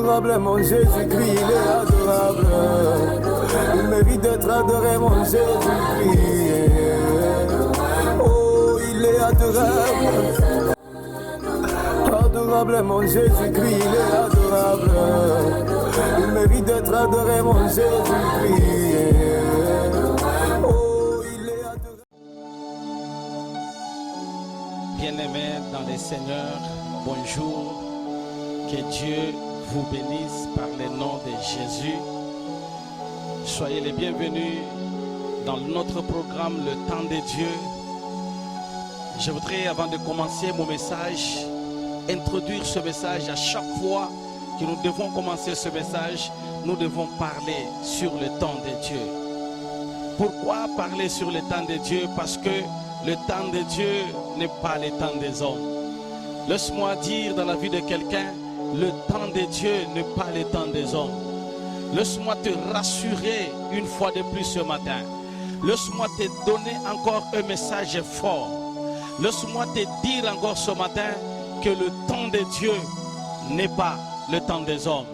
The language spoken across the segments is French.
Adorable mon Jésus-Christ, il est adorable. Il mérite d'être adoré mon Jésus-Christ. Oh, il est adorable. Adorable mon Jésus-Christ, il est adorable. Il mérite d'être adoré mon Jésus-Christ. Oh, il est adorable. Bien-aimés dans les Seigneurs, bonjour. Que Dieu vous bénisse par le nom de Jésus. Soyez les bienvenus dans notre programme Le Temps de Dieu. Je voudrais, avant de commencer mon message, introduire ce message. À chaque fois que nous devons commencer ce message, nous devons parler sur le temps de Dieu. Pourquoi parler sur le temps de Dieu? Parce que le temps de Dieu n'est pas le temps des hommes. Laisse-moi dire dans la vie de quelqu'un, le temps de Dieu n'est pas le temps des hommes. Laisse-moi te rassurer une fois de plus ce matin. Laisse-moi te donner encore un message fort. Laisse-moi te dire encore ce matin que le temps de Dieu n'est pas le temps des hommes.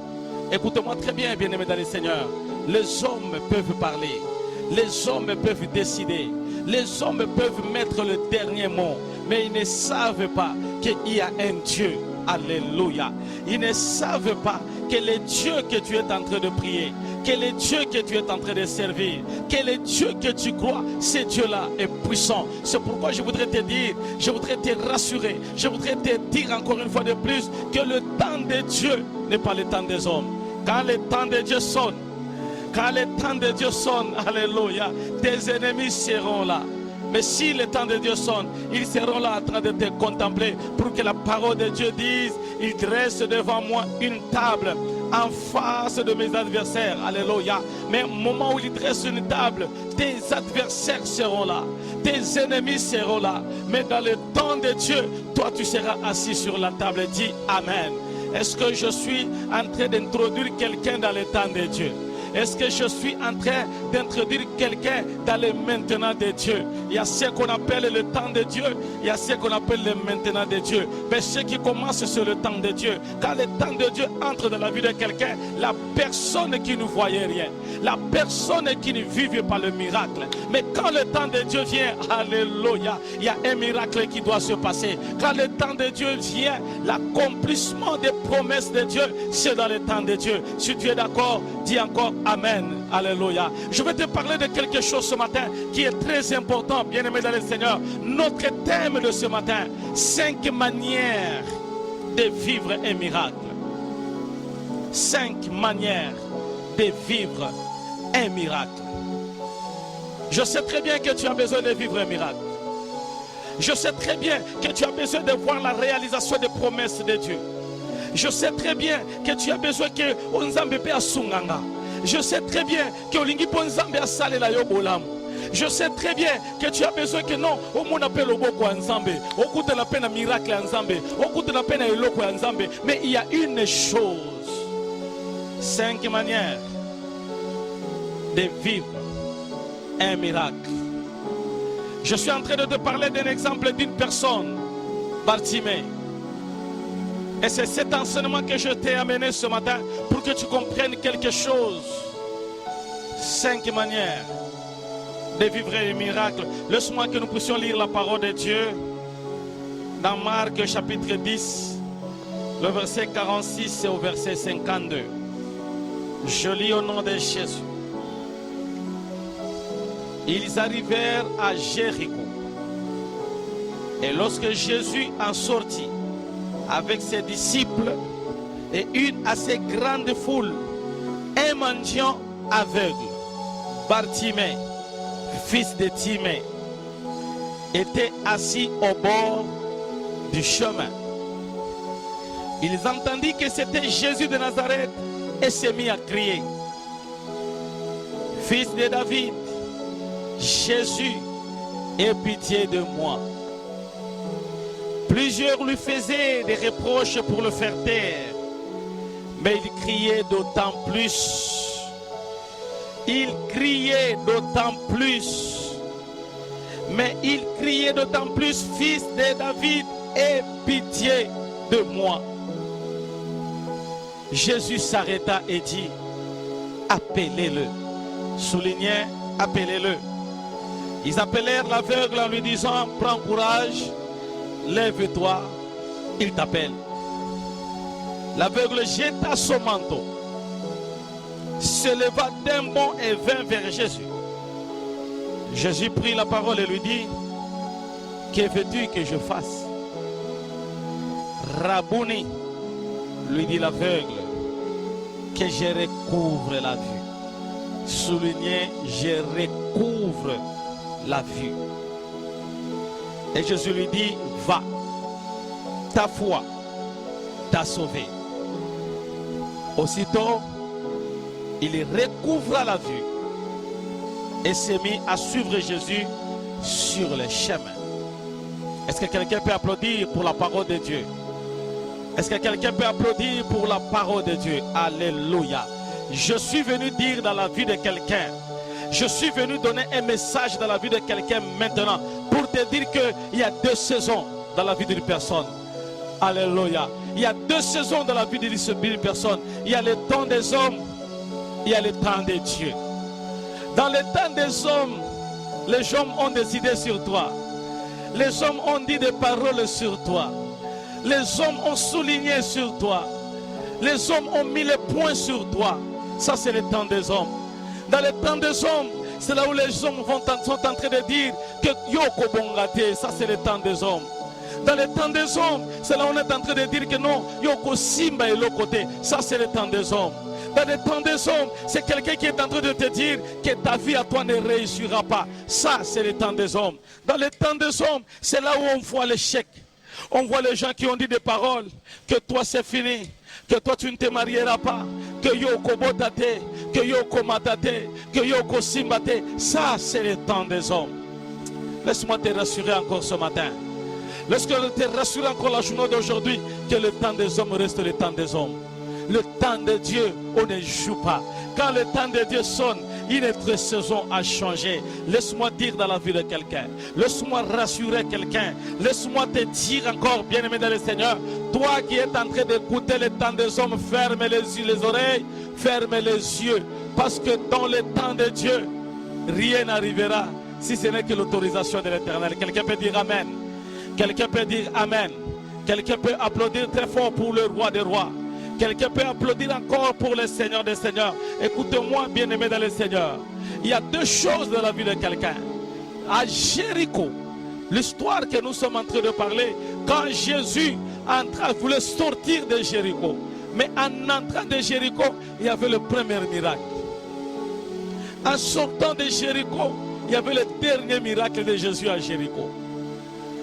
Écoutez-moi très bien, bien-aimés dans le Seigneur. Les hommes peuvent parler. Les hommes peuvent décider. Les hommes peuvent mettre le dernier mot. Mais ils ne savent pas qu'il y a un Dieu. Alléluia. Ils ne savent pas que le Dieu que tu es en train de prier, que le Dieu que tu es en train de servir, que le Dieu que tu crois, ce Dieu-là est puissant. C'est pourquoi je voudrais te dire, je voudrais te rassurer, je voudrais te dire encore une fois de plus que le temps de Dieu n'est pas le temps des hommes. Quand le temps de Dieu sonne, quand le temps de Dieu sonne, alléluia, tes ennemis seront là. Mais si le temps de Dieu sonne, ils seront là en train de te contempler pour que la parole de Dieu dise, il dresse devant moi une table en face de mes adversaires. Alléluia. Mais au moment où il dresse une table, tes adversaires seront là. Tes ennemis seront là. Mais dans le temps de Dieu, toi tu seras assis sur la table. Dis Amen. Est-ce que je suis en train d'introduire quelqu'un dans le temps de Dieu? Est-ce que je suis en train d'introduire quelqu'un dans le maintenant de Dieu? Il y a ce qu'on appelle le temps de Dieu, il y a ce qu'on appelle le maintenant de Dieu. Mais ce qui commence sur le temps de Dieu, quand le temps de Dieu entre dans la vie de quelqu'un, la personne qui ne voyait rien, la personne qui ne vivait pas le miracle. Mais quand le temps de Dieu vient, alléluia, il y a un miracle qui doit se passer. Quand le temps de Dieu vient, l'accomplissement des promesses de Dieu, c'est dans le temps de Dieu. Si tu es d'accord, dis encore Amen. Alléluia. Je vais te parler de quelque chose ce matin qui est très important, bien-aimé dans le Seigneur. Notre thème de ce matin, 5 manières de vivre un miracle. 5 manières de vivre un miracle. Je sais très bien que tu as besoin de vivre un miracle. Je sais très bien que tu as besoin de voir la réalisation des promesses de Dieu. Je sais très bien que tu as besoin que Onzambe pe asunganga. Je sais très bien que Olingi Ponzambe a salé la yobolam. Je sais très bien que tu as besoin que non, au monde appelle au boko Nzambe, au coup de la peine à miracle Nzambe, au coup de la peine à eloko Nzambe. Mais il y a une chose, 5 manières de vivre un miracle. Je suis en train de te parler d'un exemple d'une personne, Bartimée. Et c'est cet enseignement que je t'ai amené ce matin pour que tu comprennes quelque chose. 5 manières de vivre un miracle. Laisse-moi que nous puissions lire la parole de Dieu dans Marc chapitre 10, le verset 46 et au verset 52. Je lis au nom de Jésus. Ils arrivèrent à Jéricho. Et lorsque Jésus en sortit avec ses disciples et une assez grande foule, un mendiant aveugle, Bartimée, fils de Timée, était assis au bord du chemin. Ils entendirent que c'était Jésus de Nazareth et se mit à crier, Fils de David, Jésus, aie pitié de moi. Plusieurs lui faisaient des reproches pour le faire taire, mais il criait d'autant plus. Il criait d'autant plus. Mais il criait d'autant plus, Fils de David, aie pitié de moi. Jésus s'arrêta et dit, appelez-le. Soulignez, appelez-le. Ils appelèrent l'aveugle en lui disant, prends courage, lève-toi, il t'appelle. L'aveugle jeta son manteau, se leva d'un bond et vint vers Jésus. Jésus prit la parole et lui dit, que veux-tu que je fasse? Rabouni, lui dit l'aveugle, que je recouvre la vue. Soulignez, je recouvre la vue. Et Jésus lui dit, va, ta foi t'a sauvé. Aussitôt, il recouvra la vue et s'est mis à suivre Jésus sur le chemin. Est-ce que quelqu'un peut applaudir pour la parole de Dieu? Est-ce que quelqu'un peut applaudir pour la parole de Dieu? Alléluia. Je suis venu dire dans la vie de quelqu'un, je suis venu donner un message dans la vie de quelqu'un maintenant pour te dire qu'il y a deux saisons dans la vie d'une personne. Alléluia. Il y a deux saisons dans la vie d'une personne. Il y a le temps des hommes, il y a le temps de Dieu. Dans le temps des hommes, les hommes ont des idées sur toi. Les hommes ont dit des paroles sur toi. Les hommes ont souligné sur toi. Les hommes ont mis les points sur toi. Ça, c'est le temps des hommes. Dans le temps des hommes, c'est là où les hommes sont en train de dire que Yoko Bongate, ça c'est le temps des hommes. Dans le temps des hommes, c'est là où on est en train de dire que non, Yoko Simba est l'autre côté. Ça c'est le temps des hommes. Dans le temps des hommes, c'est quelqu'un qui est en train de te dire que ta vie à toi ne réussira pas. Ça c'est le temps des hommes. Dans le temps des hommes, c'est là où on voit l'échec. On voit les gens qui ont dit des paroles, que toi c'est fini, que toi tu ne te marieras pas, que Yoko Botate, que Yoko Matate, que Yoko Simbate. Ça c'est le temps des hommes. Laisse-moi te rassurer encore ce matin. Laisse-moi te rassurer encore la journée d'aujourd'hui que le temps des hommes reste le temps des hommes. Le temps de Dieu, on ne joue pas. Quand le temps de Dieu sonne, une autre saison a changé. Laisse-moi dire dans la vie de quelqu'un. Laisse-moi rassurer quelqu'un. Laisse-moi te dire encore, bien-aimé dans le Seigneur, toi qui es en train d'écouter le temps des hommes, ferme les oreilles, ferme les yeux. Parce que dans le temps de Dieu, rien n'arrivera si ce n'est que l'autorisation de l'Éternel. Quelqu'un peut dire Amen. Quelqu'un peut dire Amen. Quelqu'un peut applaudir très fort pour le roi des rois. Quelqu'un peut applaudir encore pour le Seigneur des Seigneurs. Écoutez-moi, bien-aimé dans le Seigneur. Il y a deux choses dans la vie de quelqu'un. À Jéricho, l'histoire que nous sommes en train de parler, quand Jésus voulait sortir de Jéricho, mais en entrant de Jéricho, il y avait le premier miracle. En sortant de Jéricho, il y avait le dernier miracle de Jésus à Jéricho.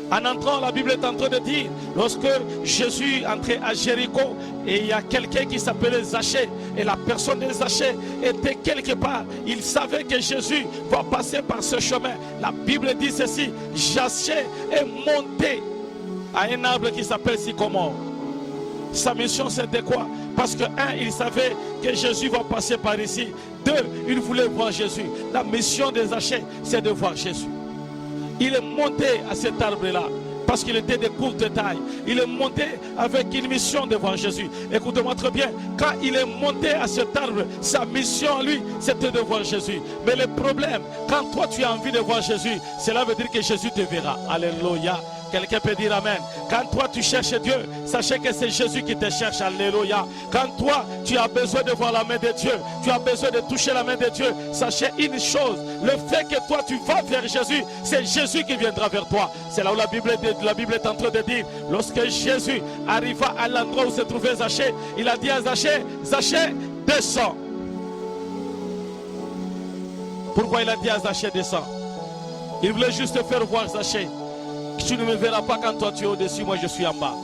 En entrant, la Bible est en train de dire, lorsque Jésus entrait à Jéricho, et il y a quelqu'un qui s'appelait Zachée, et la personne de Zachée était quelque part, il savait que Jésus va passer par ce chemin. La Bible dit ceci, Zachée est monté à un arbre qui s'appelle Sycomore. Sa mission c'était quoi? Parce que il savait que Jésus va passer par ici. 2, il voulait voir Jésus. La mission de Zachée, c'est de voir Jésus. Il est monté à cet arbre-là parce qu'il était de courte taille. Il est monté avec une mission de voir Jésus. Écoutez-moi très bien. Quand il est monté à cet arbre, sa mission, lui, c'était de voir Jésus. Mais le problème, quand toi tu as envie de voir Jésus, cela veut dire que Jésus te verra. Alléluia. Quelqu'un peut dire Amen. Quand toi tu cherches Dieu, sachez que c'est Jésus qui te cherche. Alléluia. Quand toi tu as besoin de voir la main de Dieu, tu as besoin de toucher la main de Dieu, sachez une chose, le fait que toi tu vas vers Jésus, c'est Jésus qui viendra vers toi. C'est là où la Bible est en train de dire, lorsque Jésus arriva à l'endroit où se trouvait Zachée, il a dit à Zachée, Zachée, descends. Pourquoi il a dit à Zachée, descends? Il voulait juste te faire voir Zachée. Tu ne me verras pas quand toi tu es au-dessus, moi je suis en bas.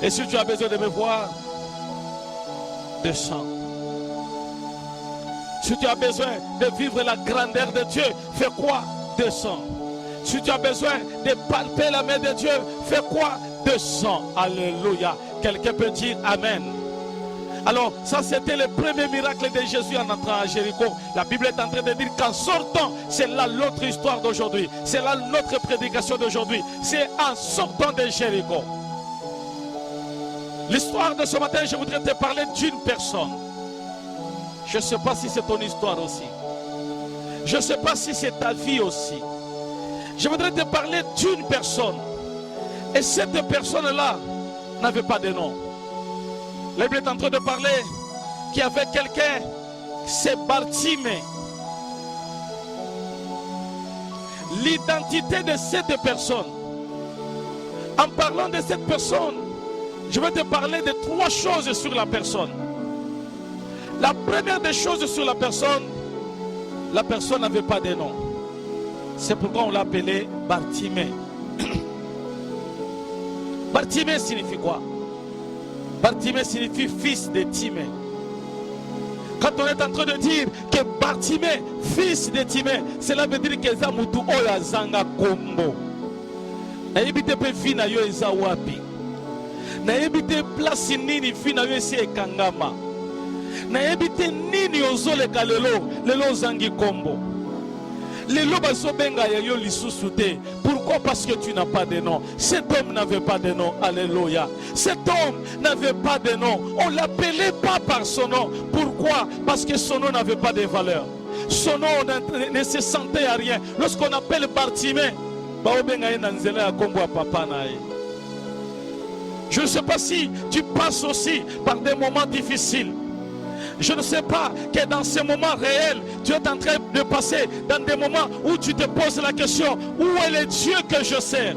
Et si tu as besoin de me voir, descends. Si tu as besoin de vivre la grandeur de Dieu, fais quoi? Descends. Si tu as besoin de palper la main de Dieu, fais quoi? Descends. Alléluia. Quelqu'un peut dire Amen. Alors, ça c'était le premier miracle de Jésus en entrant à Jéricho. La Bible est en train de dire qu'en sortant, c'est là l'autre histoire d'aujourd'hui. C'est là notre prédication d'aujourd'hui. C'est en sortant de Jéricho. L'histoire de ce matin, je voudrais te parler d'une personne. Je ne sais pas si c'est ton histoire aussi. Je ne sais pas si c'est ta vie aussi. Je voudrais te parler d'une personne. Et cette personne-là n'avait pas de nom. La Bible est en train de parler qu'il y avait quelqu'un, c'est Bartimée. L'identité de cette personne. En parlant de cette personne, je vais te parler de 3 choses sur la personne. La première des choses sur la personne n'avait pas de nom. C'est pourquoi on l'appelait Bartimée. Bartimée signifie quoi? Bartimée signifie fils de Timée. Quand on est en train de dire que Bartimée, fils de Timée, cela veut dire que Zamutu Oya Zanga Kombo. Naibite pe fi na yo eza wapi. Naibite place nini fi na yo esi ekangama. Naibite nini ozoleka lelo zangi kombo. Lelo bazobenga ya yo lisusu te. Pourquoi? Parce que tu n'as pas de nom. Cet homme n'avait pas de nom. Alléluia. Cet homme n'avait pas de nom. On ne l'appelait pas par son nom. Pourquoi? Parce que son nom n'avait pas de valeur. Son nom ne se sentait à rien. Lorsqu'on appelle Bartimée, je ne sais pas si tu passes aussi par des moments difficiles. Je ne sais pas que dans ces moments réels, tu es en train de passer dans des moments où tu te poses la question, où est le Dieu que je sers?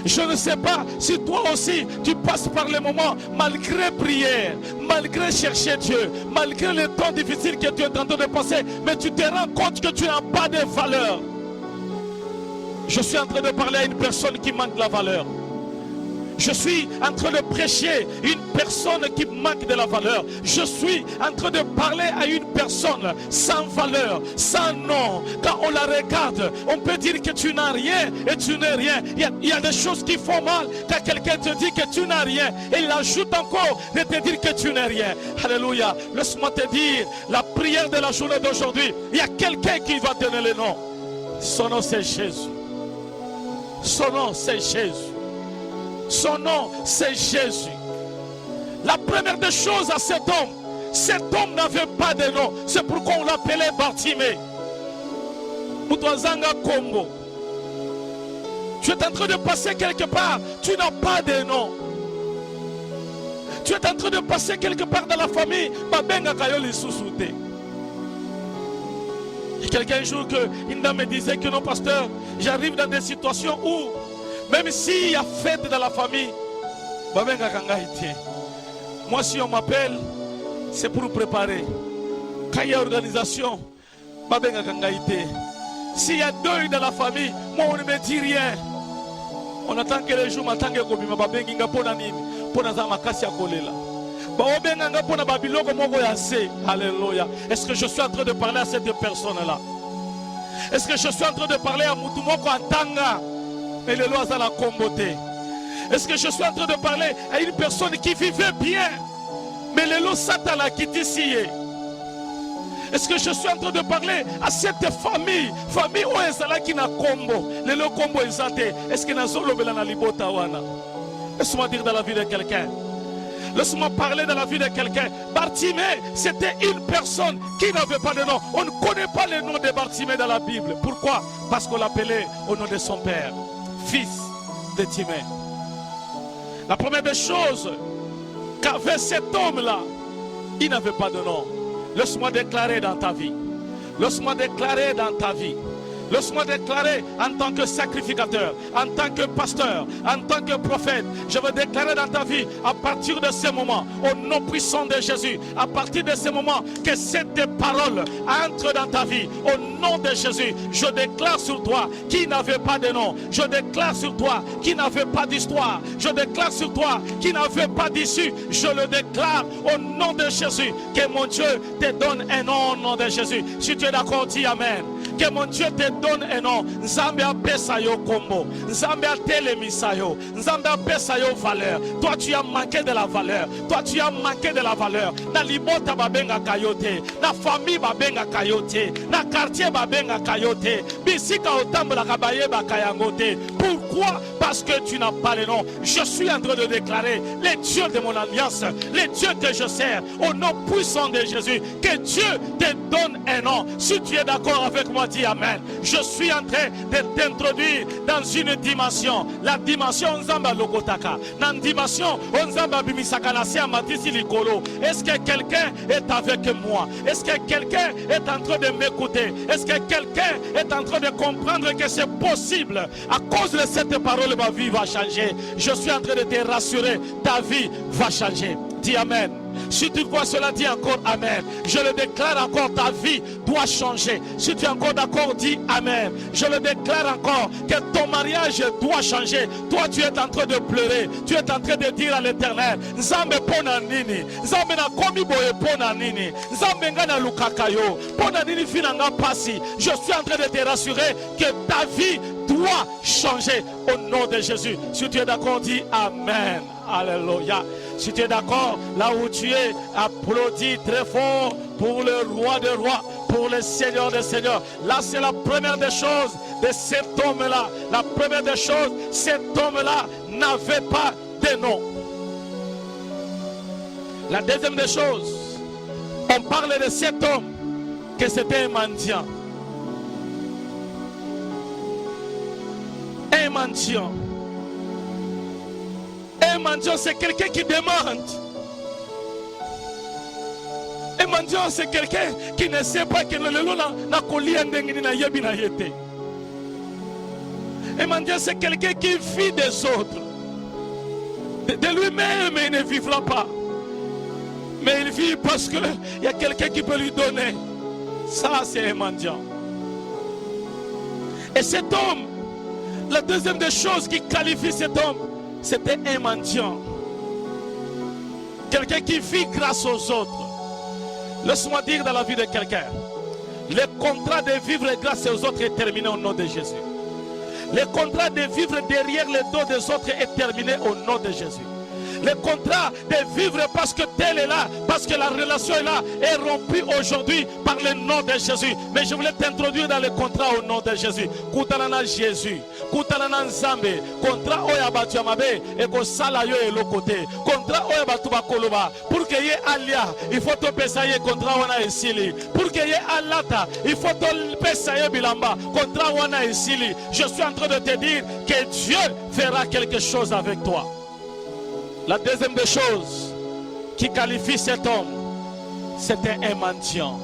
Je ne sais pas si toi aussi tu passes par les moments malgré prière, malgré chercher Dieu, malgré les temps difficiles que tu es en train de passer, mais tu te rends compte que tu n'as pas de valeur. Je suis en train de parler à une personne qui manque de la valeur. Je suis en train de prêcher une personne qui manque de la valeur. Je suis en train de parler à une personne sans valeur, sans nom. Quand on la regarde, on peut dire que tu n'as rien et tu n'es rien. Il y a des choses qui font mal quand quelqu'un te dit que tu n'as rien. Et il ajoute encore de te dire que tu n'es rien. Alléluia. Laisse-moi te dire, la prière de la journée d'aujourd'hui, il y a quelqu'un qui va donner le nom. Son nom c'est Jésus. Son nom c'est Jésus. Son nom c'est Jésus. La première des choses à cet homme n'avait pas de nom. C'est pourquoi on l'appelait Bartimée. Mutwazanga Kombo. Tu es en train de passer quelque part, tu n'as pas de nom. Tu es en train de passer quelque part dans la famille, Babenga Kayoli Sousouté. Et quelqu'un un jour que une dame me disait que non pasteur, j'arrive dans des situations où même s'il y a fête dans la famille, moi si on m'appelle, c'est pour préparer. Quand il y a organisation, s'il y a deuil dans la famille, moi on ne me dit rien. On attend que les jours m'attendent que alléluia. Est-ce que je suis en train de parler à cette personne-là? Est-ce que je suis en train de parler à Moutoumoko Atanga? Et les lois à la comboté. Est-ce que je suis en train de parler à une personne qui vivait bien, mais les lois Satan la quitté ici? Est-ce que je suis en train de parler à cette famille où est-ce qui n'a combo, les lois combo exalté? Est-ce que n'a solo belana libota wana? Laisse-moi dire dans la vie de quelqu'un. Laisse-moi parler dans la vie de quelqu'un. Bartimée, c'était une personne qui n'avait pas de nom. On ne connaît pas le nom de Bartimée dans la Bible. Pourquoi? Parce qu'on l'appelait au nom de son père, fils de Timée. La première des choses qu'avait cet homme-là, il n'avait pas de nom. Laisse-moi déclarer dans ta vie. Laisse-moi déclarer dans ta vie. Laisse-moi déclarer en tant que sacrificateur, en tant que pasteur, en tant que prophète. Je veux déclarer dans ta vie, à partir de ce moment, au nom puissant de Jésus, à partir de ce moment, que cette parole entre dans ta vie. Au nom de Jésus, je déclare sur toi qui n'avait pas de nom. Je déclare sur toi qui n'avait pas d'histoire. Je déclare sur toi qui n'avait pas d'issue. Je le déclare au nom de Jésus. Que mon Dieu te donne un nom au nom de Jésus. Si tu es d'accord, dis Amen. Que mon Dieu te donne un nom. Nzambe apesa yo kombo. Nzambe atelemisa yo. Nzambe apesa yo valeur. Toi tu as manqué de la valeur. Toi tu as manqué de la valeur. Na libota babenga kayote. Na famille babenga kayote. Na quartier babenga kayote. Bisika otambola kabaye bakayangote. Pourquoi? Parce que tu n'as pas le nom. Je suis en train de déclarer les dieux de mon alliance, les dieux que je sers, au nom puissant de Jésus, que Dieu te donne un nom. Si tu es d'accord avec moi, dis Amen. Je suis en train de t'introduire dans une dimension, la dimension Nzamba Lokotaka, dans une dimension Nzamba Bimisaka Nasia Matisi Likolo. Est-ce que quelqu'un est avec moi? Est-ce que quelqu'un est en train de m'écouter? Est-ce que quelqu'un est en train de comprendre que c'est possible? À cause de cette parole, ma vie va changer. Je suis en train de te rassurer, ta vie va changer. Dis Amen. Si tu crois cela, dis encore Amen. Je le déclare encore, ta vie doit changer. Si tu es encore d'accord, dis Amen. Je le déclare encore, que ton mariage doit changer. Toi, tu es en train de pleurer. Tu es en train de dire à l'Éternel, Nzambe pona nini, Nzambe na komi boye pona nini, Nzambe ngana lukakayo, pona nini finanga pasi. Je suis en train de te rassurer que ta vie doit changer au nom de Jésus. Si tu es d'accord, dis Amen. Alléluia. Si tu es d'accord, là où tu es, applaudis très fort pour le roi des rois, pour le Seigneur des seigneurs. Là, c'est la première des choses de cet homme-là. La première des choses, cet homme-là n'avait pas de nom. La deuxième des choses, on parle de cet homme que c'était un mendiant. Un mendiant. Un mendiant, c'est quelqu'un qui demande. Un mendiant, c'est quelqu'un qui ne sait pas que le lelo na kolia ndengini na yebi na yete. Un mendiant, c'est quelqu'un qui vit des autres. De lui-même, il ne vivra pas. Mais il vit parce qu'il y a quelqu'un qui peut lui donner. Ça, c'est un mendiant. Et cet homme, la deuxième des choses qui qualifie cet homme, c'était un mendiant. Quelqu'un qui vit grâce aux autres. Laisse-moi dire dans la vie de quelqu'un, le contrat de vivre grâce aux autres est terminé au nom de Jésus. Le contrat de vivre derrière le dos des autres est terminé au nom de Jésus. Le contrat de vivre parce que tel est là, parce que la relation est là, est rompu aujourd'hui par le nom de Jésus. Mais je voulais t'introduire dans le contrat au nom de Jésus. Koutalana Jésus, Koutalana Nzambe, contrat oya batu amabe, et ko sala yo elo côté. Contrat oya batu bakoloba, pour que y ait alia, il faut te pesayer contrat wana esili. Pour que y ait alata, il faut te pesayer bilamba, contrat wana esili. Je suis en train de te dire que Dieu fera quelque chose avec toi. La deuxième des choses qui qualifie cet homme, c'était un mendiant.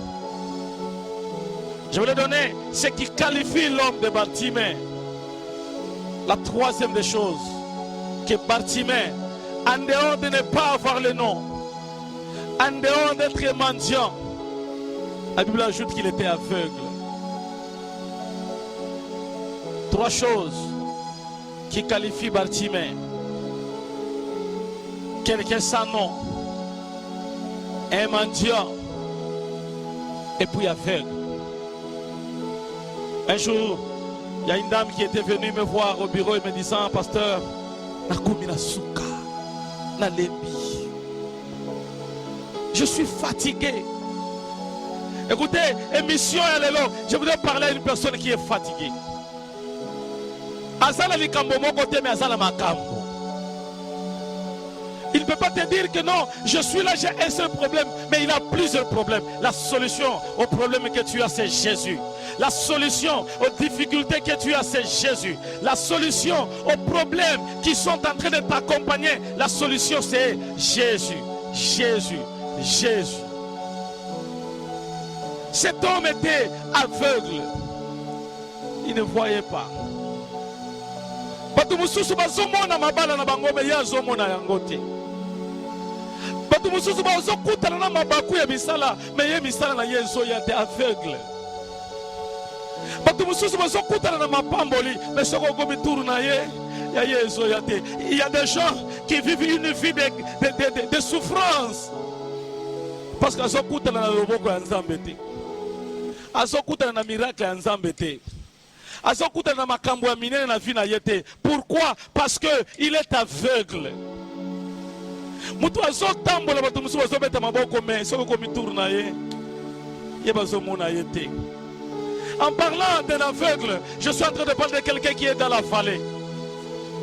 Je vais le donner ce qui qualifie l'homme de Bartimée. La troisième des choses, que Bartimée, en dehors de ne pas avoir le nom, en dehors d'être mendiant, la Bible ajoute qu'il était aveugle. Trois choses qui qualifient Bartimée. Quelqu'un sans nom, un mendiant, et puis aveugle. Un jour, il y a une dame qui était venue me voir au bureau et me disant, pasteur, je suis fatigué. Écoutez, émission je voudrais parler à une personne qui est fatiguée. Azala likambo moko te, mais azala makambo. Il ne peut pas te dire que non, je suis là, j'ai un seul problème, mais il a plusieurs problèmes. La solution au problème que tu as, c'est Jésus. La solution aux difficultés que tu as, c'est Jésus. La solution aux problèmes qui sont en train de t'accompagner, la solution c'est Jésus. Jésus. Jésus. Cet homme était aveugle. Il ne voyait pas. Mususu ba zo kutana na mabaku ya misala, mais ye misala na yezo ya te aveugle. Batu mususu ba zo kutana na mapamboli, mais soko gomi tour na ye ya yezo ya te. Il y a des gens qui vivent une vie de souffrance parce que zo kutana na loboko ya Nzambe te. azokutana na miracle ya Nzambe te. Azokutana na makambo ya minene na vie na ye te. Pourquoi? Parce que il est aveugle. Mutu azotambola bato musu bazobeta maboko me soko komi tour na ye. Ye bazomona ye te. En parlant d'un aveugle, je suis en train de parler de quelqu'un qui est dans la vallée.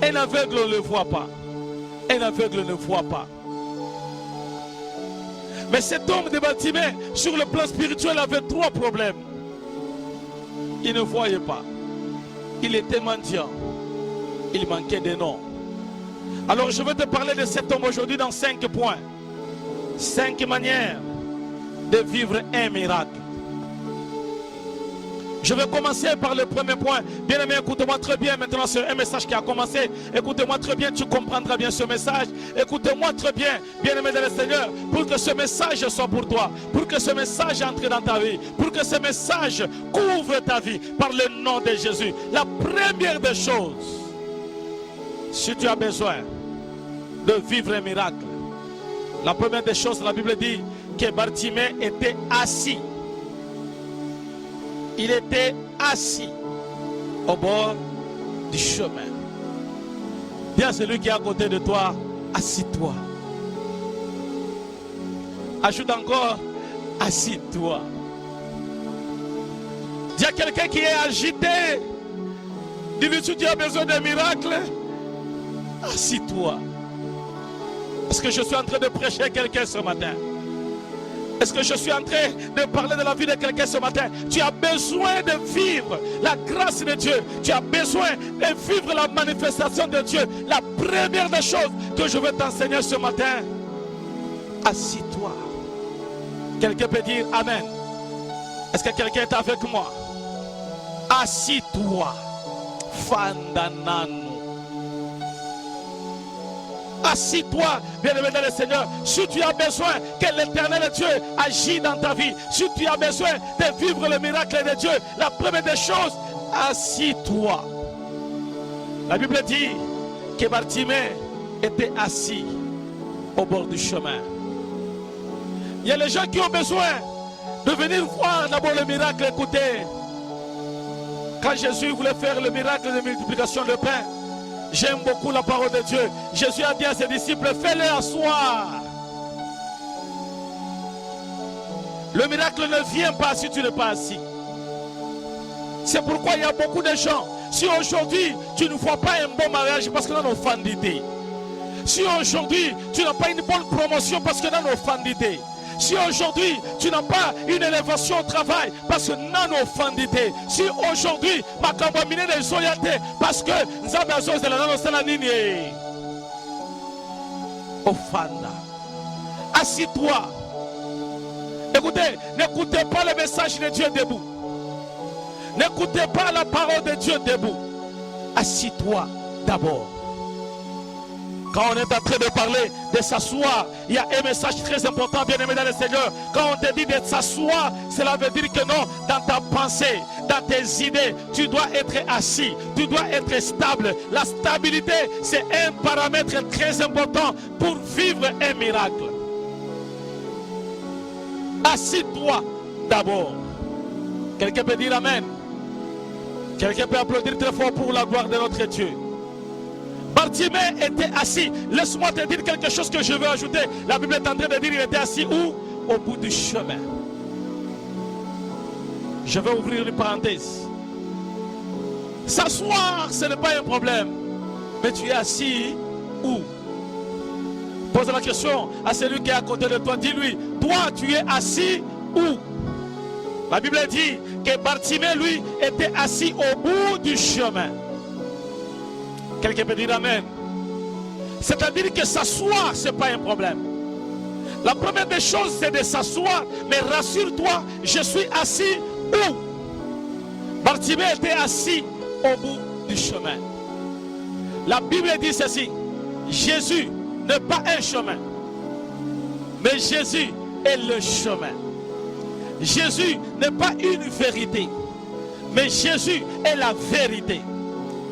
Un aveugle ne le voit pas. Un aveugle ne voit pas. Mais cet homme de Bartimée, sur le plan spirituel, avait 3 problèmes. Il ne voyait pas. Il était mendiant. Il manquait des noms. Alors je vais te parler de cet homme aujourd'hui dans 5 points. 5 manières de vivre un miracle. Je vais commencer par le premier point. Bien-aimé, écoute-moi très bien. Maintenant, c'est un message qui a commencé. Écoute-moi très bien, tu comprendras bien ce message. Écoute-moi très bien, bien-aimé dans le Seigneur, pour que ce message soit pour toi, pour que ce message entre dans ta vie, pour que ce message couvre ta vie par le nom de Jésus. La première des choses, si tu as besoin de vivre un miracle, la première des choses, la Bible dit que Bartimée était assis. Il était assis au bord du chemin. Dis à celui qui est à côté de toi, assis-toi. Ajoute encore, assis-toi. Dis à quelqu'un qui est agité, dis-lui si tu as besoin d'un miracle, assis-toi. Est-ce que je suis en train de prêcher à quelqu'un ce matin? Est-ce que je suis en train de parler de la vie de quelqu'un ce matin? Tu as besoin de vivre la grâce de Dieu. Tu as besoin de vivre la manifestation de Dieu. La première des choses que je veux t'enseigner ce matin, assis-toi. Quelqu'un peut dire Amen. Est-ce que quelqu'un est avec moi? Assis-toi. Fandanano. Assis-toi, bien-aimé dans le Seigneur. Si tu as besoin que l'Éternel Dieu agisse dans ta vie, si tu as besoin de vivre le miracle de Dieu, la première des choses, assis-toi. La Bible dit que Bartimée était assis au bord du chemin. Il y a les gens qui ont besoin de venir voir d'abord le miracle. Écoutez, quand Jésus voulait faire le miracle de multiplication de pain, j'aime beaucoup la parole de Dieu. Jésus a dit à ses disciples, fais-le asseoir. Le miracle ne vient pas si tu n'es pas assis. C'est pourquoi il y a beaucoup de gens. Si aujourd'hui tu ne vois pas un bon mariage parce que nous avons fandité. Si aujourd'hui tu n'as pas une bonne promotion parce que nous avons fandité. Si aujourd'hui tu n'as pas une élévation au travail parce que nous avons fandité. Si aujourd'hui ma campagne est soyate parce que nous avons besoin de la nini. Offanda. Assis-toi. Écoutez, n'écoutez pas le message de Dieu debout. N'écoutez pas la parole de Dieu debout. Assis-toi d'abord. Quand on est en train de parler de s'asseoir, il y a un message très important, bien aimé dans le Seigneur. Quand on te dit de s'asseoir, cela veut dire que non, dans ta pensée, dans tes idées, tu dois être assis, tu dois être stable. La stabilité, c'est un paramètre très important pour vivre un miracle. Assis-toi d'abord. Quelqu'un peut dire Amen. Quelqu'un peut applaudir très fort pour la gloire de notre Dieu. Bartimée était assis. Laisse-moi te dire quelque chose que je veux ajouter. La Bible est en train de dire qu'il était assis où? Au bout du chemin. Je vais ouvrir une parenthèse. S'asseoir, ce n'est pas un problème. Mais tu es assis où? Pose la question à celui qui est à côté de toi. Dis-lui, toi tu es assis où? La Bible dit que Bartimée, lui, était assis au bout du chemin. Quelqu'un peut dire Amen. C'est-à-dire que s'asseoir, ce n'est pas un problème. La première des choses, c'est de s'asseoir. Mais rassure-toi, je suis assis où? Bartimée était assis au bout du chemin. La Bible dit ceci. Jésus n'est pas un chemin. Mais Jésus est le chemin. Jésus n'est pas une vérité. Mais Jésus est la vérité.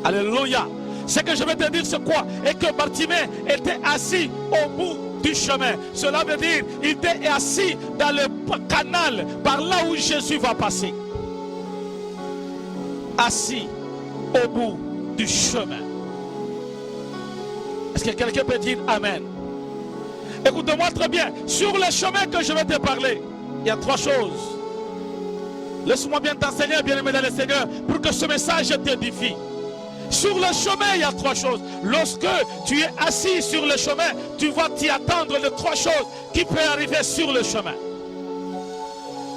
Alléluia. Ce que je vais te dire, c'est quoi? Et que Bartimée était assis au bout du chemin. Cela veut dire qu'il était assis dans le canal par là où Jésus va passer. assis au bout du chemin. Est-ce que quelqu'un peut dire Amen? Écoute-moi très bien. Sur le chemin que je vais te parler, il y a 3 choses. Laisse-moi bien t'enseigner, bien-aimé dans le Seigneur, pour que ce message t'édifie. Sur le chemin, il y a 3 choses. Lorsque tu es assis sur le chemin, tu vas t'y attendre les 3 choses qui peuvent arriver sur le chemin.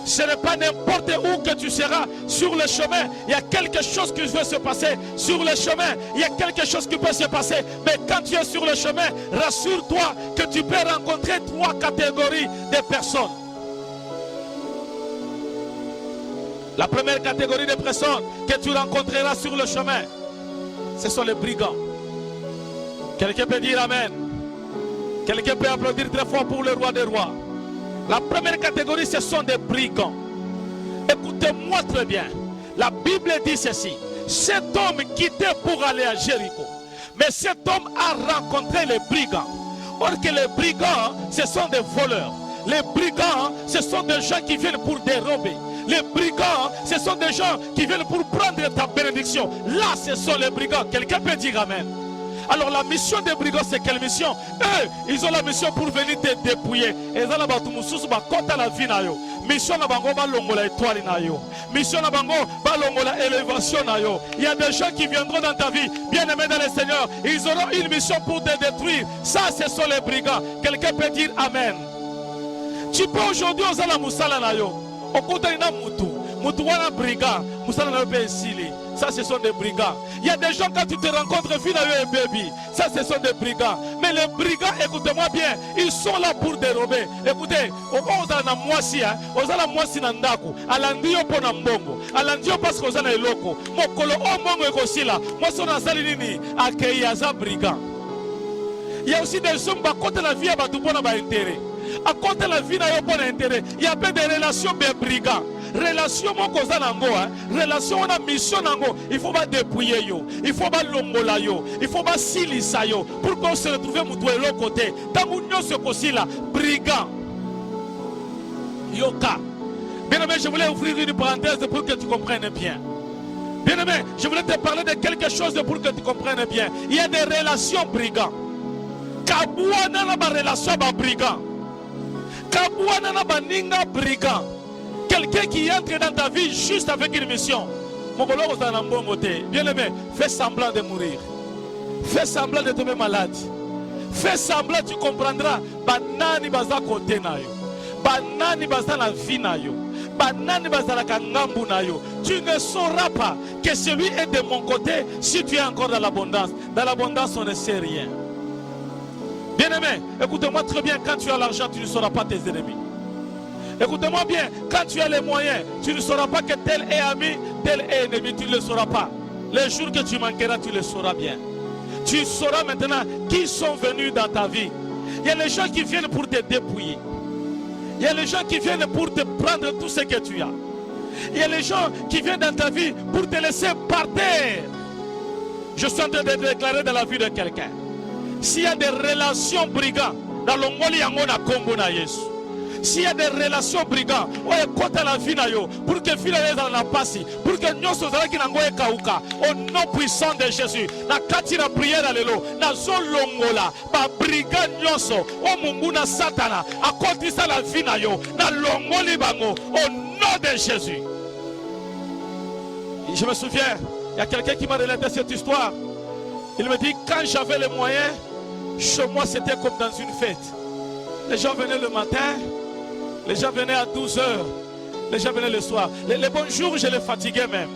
Ce n'est pas n'importe où que tu seras sur le chemin. Il y a quelque chose qui veut se passer sur le chemin. Il y a quelque chose qui peut se passer. Mais quand tu es sur le chemin, rassure-toi que tu peux rencontrer 3 catégories de personnes. La première catégorie de personnes que tu rencontreras sur le chemin, ce sont les brigands. Quelqu'un peut dire Amen. Quelqu'un peut applaudir très fort pour le roi des rois. La première catégorie, ce sont des brigands. Écoutez-moi très bien. La Bible dit ceci. Cet homme quittait pour aller à Jéricho. Mais cet homme a rencontré les brigands. Or que les brigands, ce sont des voleurs. Les brigands, ce sont des gens qui viennent pour dérober. Les brigands, ce sont des gens qui viennent pour prendre ta bénédiction. Là, ce sont les brigands. Quelqu'un peut dire Amen. Alors la mission des brigands, c'est quelle mission? Eux, ils ont la mission pour venir te dépouiller. Et ça, la vie na yo. Mission na bango ba longola étoile na yo. Mission na bango ba longola élévation na yo. Il y a des gens qui viendront dans ta vie, bien aimés dans le Seigneur. Ils auront une mission pour te détruire. Ça, ce sont les brigands. Quelqu'un peut dire Amen. Tu peux aujourd'hui oser la musala na yo. Okuta ina mutu. Mutu wana brigand. Musala na yo pe esili. Ça, ce sont des brigands. Il y a des gens, quand tu te rencontres, et baby, ça, ce sont des brigands. Mais les brigands, écoutez-moi bien, ils sont là pour dérober. Écoutez, on a la moisi, on a la moisi nandaku, alandio pona mbongo, alandio parce qu'on a le loco, mokolo o mbongo ekosila, moi son asalinini, akei aza brigand. Il y a aussi des hommes, à côté de la vie, à batupona ba intérêt. À côté de la vie, à intérêt. Il y a pas de relations bien brigands. Relation mon cousin nango, relation on a mission nango, il faut pas dépouiller yo, il faut pas longola yo, il faut pas silisa yo pour qu'on se retrouve mutu de l'autre côté. Tant qu'on se possible là, brigand. Yoka. Bien aimé, je voulais ouvrir une parenthèse pour que tu comprennes bien. Bien aimé, je voulais te parler de quelque chose pour que tu comprennes bien. Il y a des relations brigands. Kabouana na ba relation ba brigand. Kabouana na ba ninga brigand. Quelqu'un qui entre dans ta vie juste avec une mission. Bien aimé, fais semblant de mourir. Fais semblant de tomber malade. Fais semblant, tu comprendras. Banani baza côté na yo. Banani baza la vie na yo. Banani baza la kangambu na yo. Tu ne sauras pas que celui est de mon côté si tu es encore dans l'abondance. Dans l'abondance, on ne sait rien. Bien aimé, écoute-moi très bien, quand tu as l'argent, tu ne sauras pas tes ennemis. Écoutez-moi bien, quand tu as les moyens, tu ne sauras pas que tel est ami, tel est ennemi, tu ne le sauras pas. Les jours que tu manqueras, tu le sauras bien. Tu sauras maintenant qui sont venus dans ta vie. Il y a les gens qui viennent pour te dépouiller. Il y a les gens qui viennent pour te prendre tout ce que tu as. Il y a les gens qui viennent dans ta vie pour te laisser par terre. Je suis en train de déclarer dans la vie de quelqu'un. S'il y a des relations brigands, dans le monde, il y a un combo na Yesu. S'il y a des relations brigands, on la vie pour que fille dans la passe, pour que nous soyons au nom puissant de Jésus. Na kati na prière alelo, na zolongola, ba brigand nyoso, o munguna satana, a kotisa la vie na yo, na longoli bango, au nom de Jésus. Je me souviens, il y a quelqu'un qui m'a relaté cette histoire. Il me dit, quand j'avais les moyens, chez moi c'était comme dans une fête. Les gens venaient le matin. Les gens venaient à 12 h, les gens venaient le soir. Les bons jours, je les fatiguais même.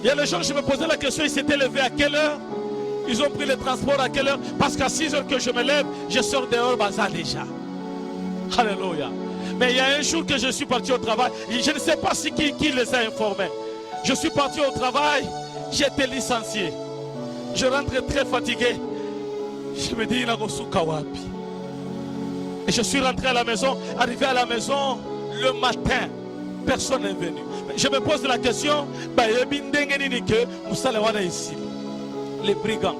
Il y a les gens, je me posais la question, ils s'étaient levés à quelle heure? Ils ont pris le transport à quelle heure? Parce qu'à 6 h que je me lève, je sors dehors, bazar déjà. Alléluia. Mais il y a un jour que je suis parti au travail, je ne sais pas si qui les a informés. Je suis parti au travail, j'étais licencié. Je rentrais très fatigué. Je me dis, il a reçu Kawapi. Et je suis rentré à la maison, arrivé à la maison le matin, personne n'est venu. Je me pose la question, les brigands.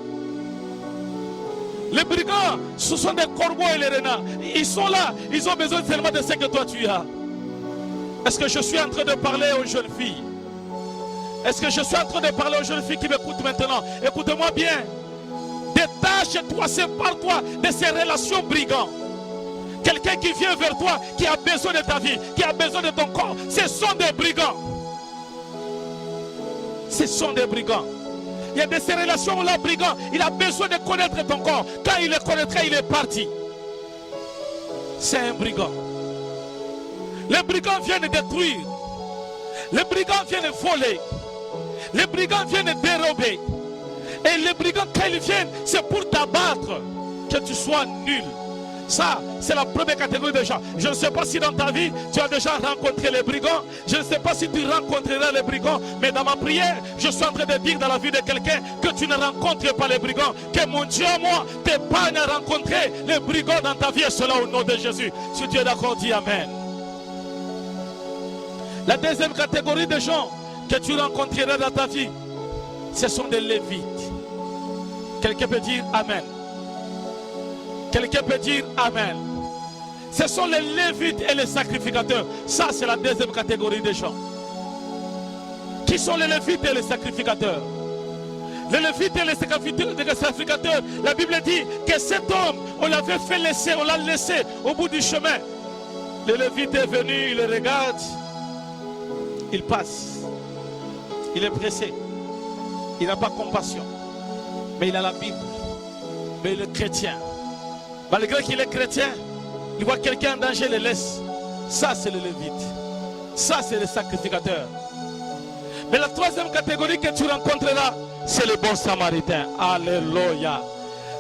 Les brigands, ce sont des corbeaux et les renards. Ils sont là, ils ont besoin seulement de ce que toi tu as. Est-ce que je suis en train de parler aux jeunes filles? Est-ce que je suis en train de parler aux jeunes filles qui m'écoutent maintenant? Écoutez-moi bien. Détache-toi, sépare-toi de ces relations brigands. Quelqu'un qui vient vers toi, qui a besoin de ta vie, qui a besoin de ton corps, ce sont des brigands. Ce sont des brigands. Il y a de ces relations où le brigand, il a besoin de connaître ton corps. Quand il le connaîtra, il est parti. C'est un brigand. Les brigands viennent détruire. Les brigands viennent voler. Les brigands viennent dérober. Et les brigands, quand ils viennent, c'est pour t'abattre, que tu sois nul. Ça, c'est la première catégorie de gens. Je ne sais pas si dans ta vie, tu as déjà rencontré les brigands. Je ne sais pas si tu rencontreras les brigands. Mais dans ma prière, je suis en train de dire dans la vie de quelqu'un que tu ne rencontres pas les brigands. Que mon Dieu, moi, t'épargne à rencontrer les brigands dans ta vie. Et cela au nom de Jésus. Si tu es d'accord, dis Amen. La deuxième catégorie de gens que tu rencontreras dans ta vie, ce sont des lévites. Quelqu'un peut dire Amen. Quelqu'un peut dire Amen. Ce sont les lévites et les sacrificateurs. Ça, c'est la deuxième catégorie de gens. Qui sont les lévites et les sacrificateurs? Les lévites et les sacrificateurs, la Bible dit que cet homme, on l'avait fait laisser, on l'a laissé au bout du chemin. Le lévite est venu, il le regarde, il passe. Il est pressé. Il n'a pas compassion. Mais il a la Bible. Mais il est chrétien. Malgré qu'il est chrétien, il voit quelqu'un en danger, il le laisse. Ça, c'est le lévite. Ça, c'est le sacrificateur. Mais la troisième catégorie que tu rencontreras, c'est le bon samaritain. Alléluia.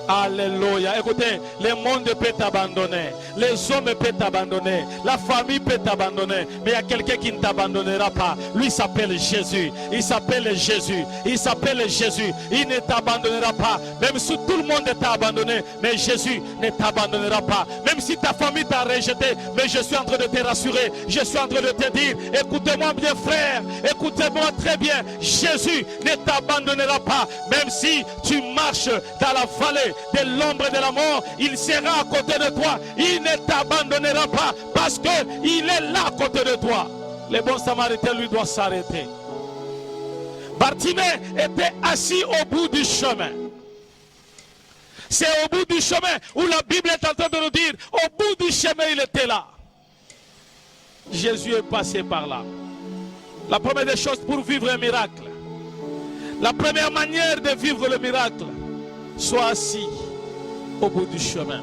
Alléluia. Écoutez, le monde peut t'abandonner. Les hommes peuvent t'abandonner. La famille peut t'abandonner. Mais il y a quelqu'un qui ne t'abandonnera pas. Lui s'appelle Jésus. Il s'appelle Jésus. Il s'appelle Jésus. Il ne t'abandonnera pas. Même si tout le monde t'a abandonné, mais Jésus ne t'abandonnera pas. Même si ta famille t'a rejeté, mais je suis en train de te rassurer. Je suis en train de te dire, écoutez-moi bien frère. Écoutez-moi très bien. Jésus ne t'abandonnera pas. Même si tu marches dans la vallée de l'ombre de la mort, il sera à côté de toi. Il ne t'abandonnera pas parce qu'il est là à côté de toi. Le bon samaritain lui doit s'arrêter. Bartimée était assis au bout du chemin. C'est au bout du chemin où la Bible est en train de nous dire, au bout du chemin il était là. Jésus est passé par là. La première des choses pour vivre un miracle, la première manière de vivre le miracle, sois assis au bout du chemin.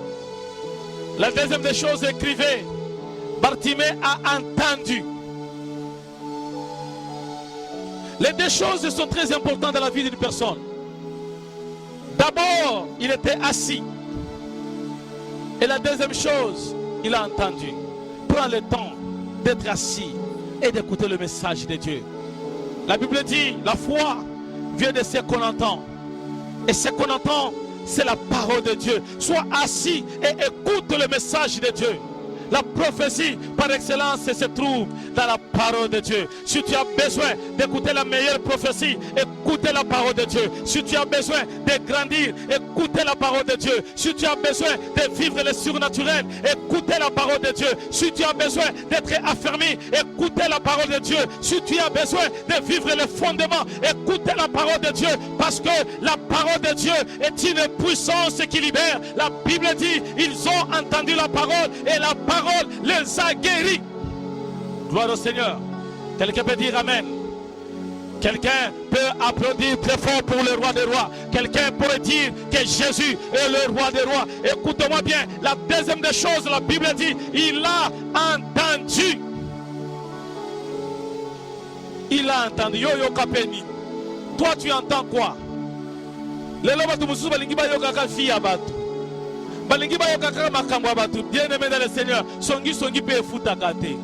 La deuxième des choses, écrivez, Bartimée a entendu. Les deux choses sont très importantes dans la vie d'une personne. D'abord, il était assis. Et la deuxième chose, il a entendu. Prends le temps d'être assis et d'écouter le message de Dieu. La Bible dit, la foi vient de ce qu'on entend. Et ce qu'on entend, c'est la parole de Dieu. Sois assis et écoute le message de Dieu. La prophétie par excellence se trouve dans la parole de Dieu. Si tu as besoin d'écouter la meilleure prophétie, écoutez la parole de Dieu. Si tu as besoin de grandir, écoutez la parole de Dieu. Si tu as besoin de vivre le surnaturel, écoutez la parole de Dieu. Si tu as besoin d'être affermi, écoutez la parole de Dieu. Si tu as besoin de vivre le fondement, écoutez la parole de Dieu. Parce que la parole de Dieu est une puissance qui libère. La Bible dit, ils ont entendu la parole et la parole les a guéris. Gloire au Seigneur. Quelqu'un peut dire Amen. Quelqu'un peut applaudir très fort pour le roi des rois. Quelqu'un pourrait dire que Jésus est le roi des rois. Écoutez-moi bien. La deuxième des choses, la Bible dit, il a entendu. Il a entendu. Yo yo kapeni. Toi tu entends quoi? Lelo batu mususu balingi bayoka ka fi ya batu. Balingi bayoka ka makambo ya batu. Bien-aimé dans le Seigneur, songi pe futaka te.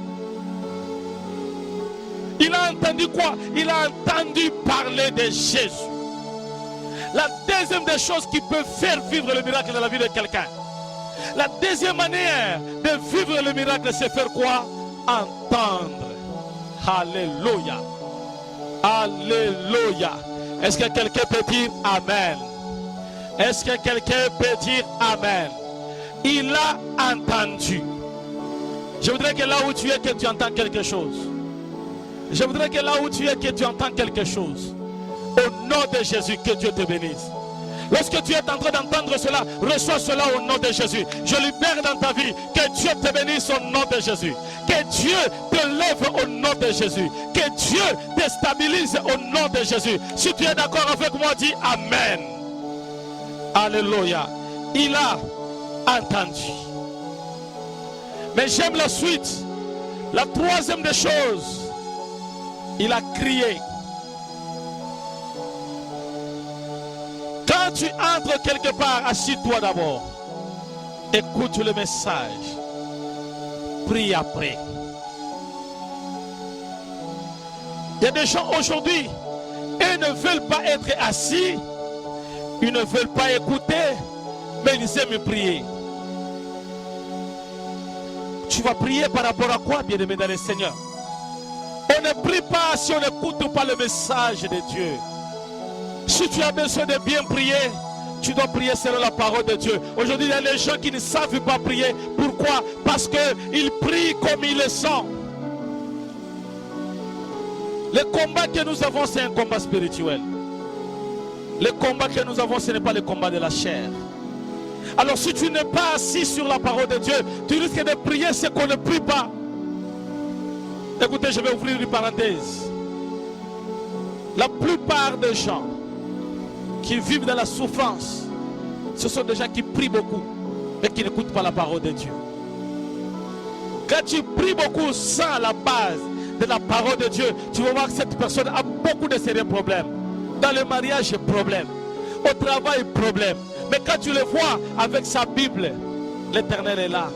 Il a entendu quoi? Il a entendu parler de Jésus. La deuxième des choses qui peut faire vivre le miracle dans la vie de quelqu'un. La deuxième manière de vivre le miracle, c'est faire quoi? Entendre. Alléluia. Alléluia. Est-ce que quelqu'un peut dire Amen? Est-ce que quelqu'un peut dire Amen? Il a entendu. Je voudrais que là où tu es, que tu entends quelque chose. Je voudrais que là où tu es, que tu entends quelque chose. Au nom de Jésus, que Dieu te bénisse. Lorsque tu es en train d'entendre cela, reçois cela au nom de Jésus. Je libère dans ta vie. Que Dieu te bénisse au nom de Jésus. Que Dieu te lève au nom de Jésus. Que Dieu te stabilise au nom de Jésus. Si tu es d'accord avec moi, dis Amen. Alléluia. Il a entendu. Mais j'aime la suite. La troisième des choses. Il a crié. Quand tu entres quelque part, assis-toi d'abord. Écoute le message. Prie après. Il y a des gens aujourd'hui, ils ne veulent pas être assis, ils ne veulent pas écouter, mais ils aiment prier. Tu vas prier par rapport à quoi, bien-aimé dans le Seigneur? On ne prie pas si on n'écoute pas le message de Dieu. Si tu as besoin de bien prier, tu dois prier selon la parole de Dieu. Aujourd'hui, il y a des gens qui ne savent pas prier. Pourquoi? Parce qu'ils prient comme ils le sentent. Le combat que nous avons, c'est un combat spirituel. Le combat que nous avons, ce n'est pas le combat de la chair. Alors si tu n'es pas assis sur la parole de Dieu, tu risques de prier ce qu'on ne prie pas. Écoutez, je vais ouvrir une parenthèse. La plupart des gens qui vivent dans la souffrance, ce sont des gens qui prient beaucoup, mais qui n'écoutent pas la parole de Dieu. Quand tu pries beaucoup sans la base de la parole de Dieu, tu vas voir que cette personne a beaucoup de sérieux problèmes. Dans le mariage, problème. Au travail, problème. Mais quand tu le vois avec sa Bible, l'Éternel est là.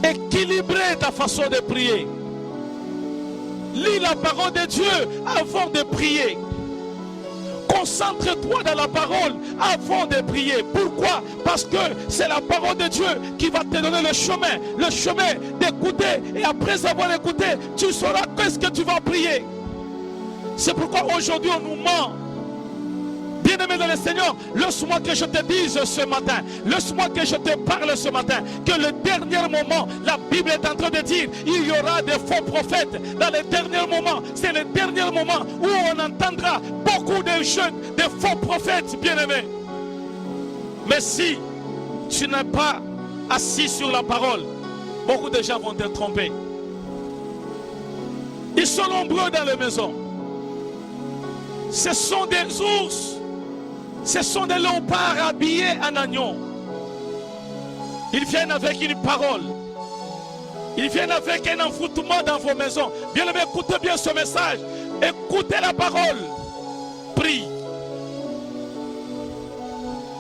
Équilibrer ta façon de prier. Lis la parole de Dieu avant de prier. Concentre-toi dans la parole avant de prier. Pourquoi? Parce que c'est la parole de Dieu qui va te donner le chemin d'écouter. Et après avoir écouté, tu sauras qu'est-ce que tu vas prier. C'est pourquoi aujourd'hui on nous ment. Bien-aimé dans le Seigneur, laisse-moi que je te dise ce matin, laisse-moi que je te parle ce matin, que le dernier moment, la Bible est en train de dire, il y aura des faux prophètes. Dans les derniers moments, c'est le dernier moment où on entendra beaucoup de jeunes, de faux prophètes, bien-aimés. Mais si tu n'es pas assis sur la parole, beaucoup de gens vont te tromper. Ils sont nombreux dans les maisons. Ce sont des ours. Ce sont des léopards habillés en agneau. Ils viennent avec une parole. Ils viennent avec un envoûtement dans vos maisons. Bien aimé, écoutez bien ce message. Écoutez la parole. Prie.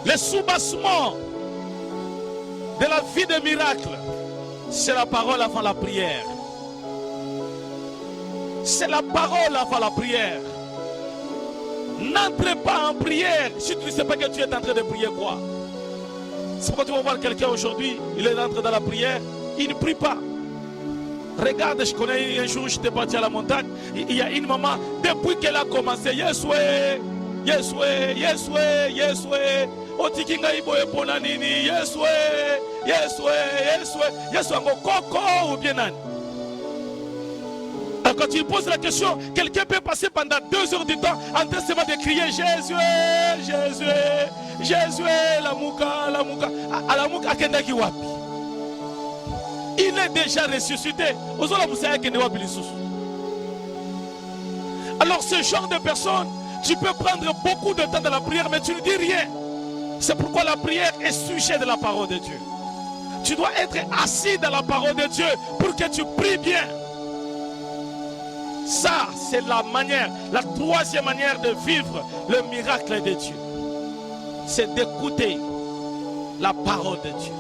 Le soubassement de la vie des miracles, c'est la parole avant la prière. C'est la parole avant la prière. N'entre pas en prière si tu ne sais pas que tu es en train de prier quoi. C'est pourquoi tu vas voir quelqu'un aujourd'hui, il est entré dans la prière, il ne prie pas. Regarde, je connais un jour, j'étais parti à la montagne, il y a une maman, depuis qu'elle a commencé, Yesoué, Yesoué, Yesoué, Yesoué, Otikinga iboye bonanini, Yesoué, Yesoué, Yesoué, Yesoué, Koko ou bien nani. Quand tu poses la question, quelqu'un peut passer pendant 2 heures du temps en train seulement de crier Jésus, Jésus, Jésus, la mouka, la mouka. À la mouka, il est déjà ressuscité. Alors ce genre de personnes, tu peux prendre beaucoup de temps dans la prière, mais tu ne dis rien. C'est pourquoi la prière est sujet de la parole de Dieu. Tu dois être assis dans la parole de Dieu pour que tu pries bien. Ça, c'est la manière, la troisième manière de vivre le miracle de Dieu. C'est d'écouter la parole de Dieu.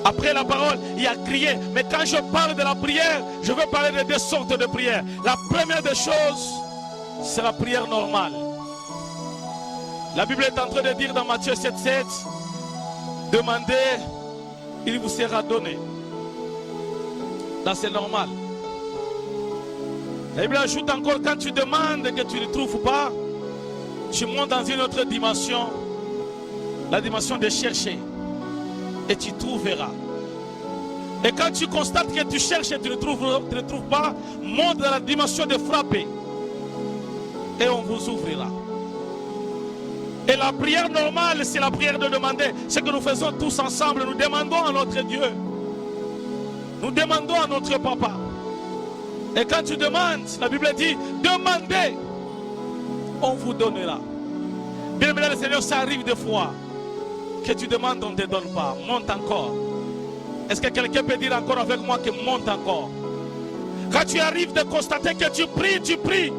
Après la parole, il y a crier. Mais quand je parle de la prière, je veux parler de 2 sortes de prières. La première des choses, c'est la prière normale. La Bible est en train de dire dans Matthieu 7,7, demandez, il vous sera donné. Là, c'est normal. La Bible ajoute encore, quand tu demandes que tu ne trouves pas, tu montes dans une autre dimension, la dimension de chercher, et tu trouveras. Et quand tu constates que tu cherches et tu ne trouves pas, monte dans la dimension de frapper. Et on vous ouvrira. Et la prière normale, c'est la prière de demander. Ce que nous faisons tous ensemble, nous demandons à notre Dieu. Nous demandons à notre Papa. Et quand tu demandes, la Bible dit, demandez, on vous donnera. Bien aimé, le Seigneur, ça arrive des fois que tu demandes, on ne te donne pas. Monte encore. Est-ce que quelqu'un peut dire encore avec moi que monte encore? Quand tu arrives de constater que tu pries,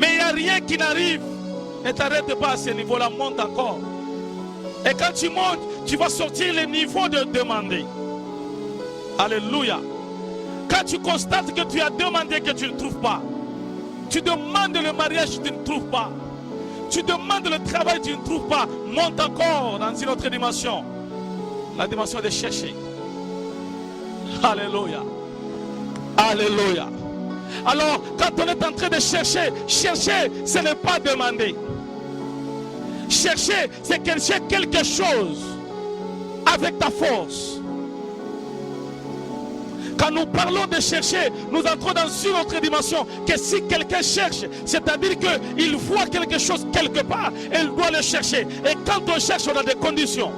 mais il n'y a rien qui n'arrive, ne t'arrête pas à ce niveau-là, monte encore. Et quand tu montes, tu vas sortir le niveau de demander. Alléluia. Quand tu constates que tu as demandé que tu ne trouves pas, tu demandes le mariage, tu ne trouves pas, tu demandes le travail, tu ne trouves pas, monte encore dans une autre dimension, la dimension de chercher. Alléluia. Alléluia. Alors, quand on est en train de chercher, ce n'est pas demander. Chercher, c'est chercher quelque chose avec ta force. Quand nous parlons de chercher, nous entrons dans une autre dimension. Que si quelqu'un cherche, c'est-à-dire qu'il voit quelque chose quelque part, il doit le chercher. Et quand on cherche, on a des conditions.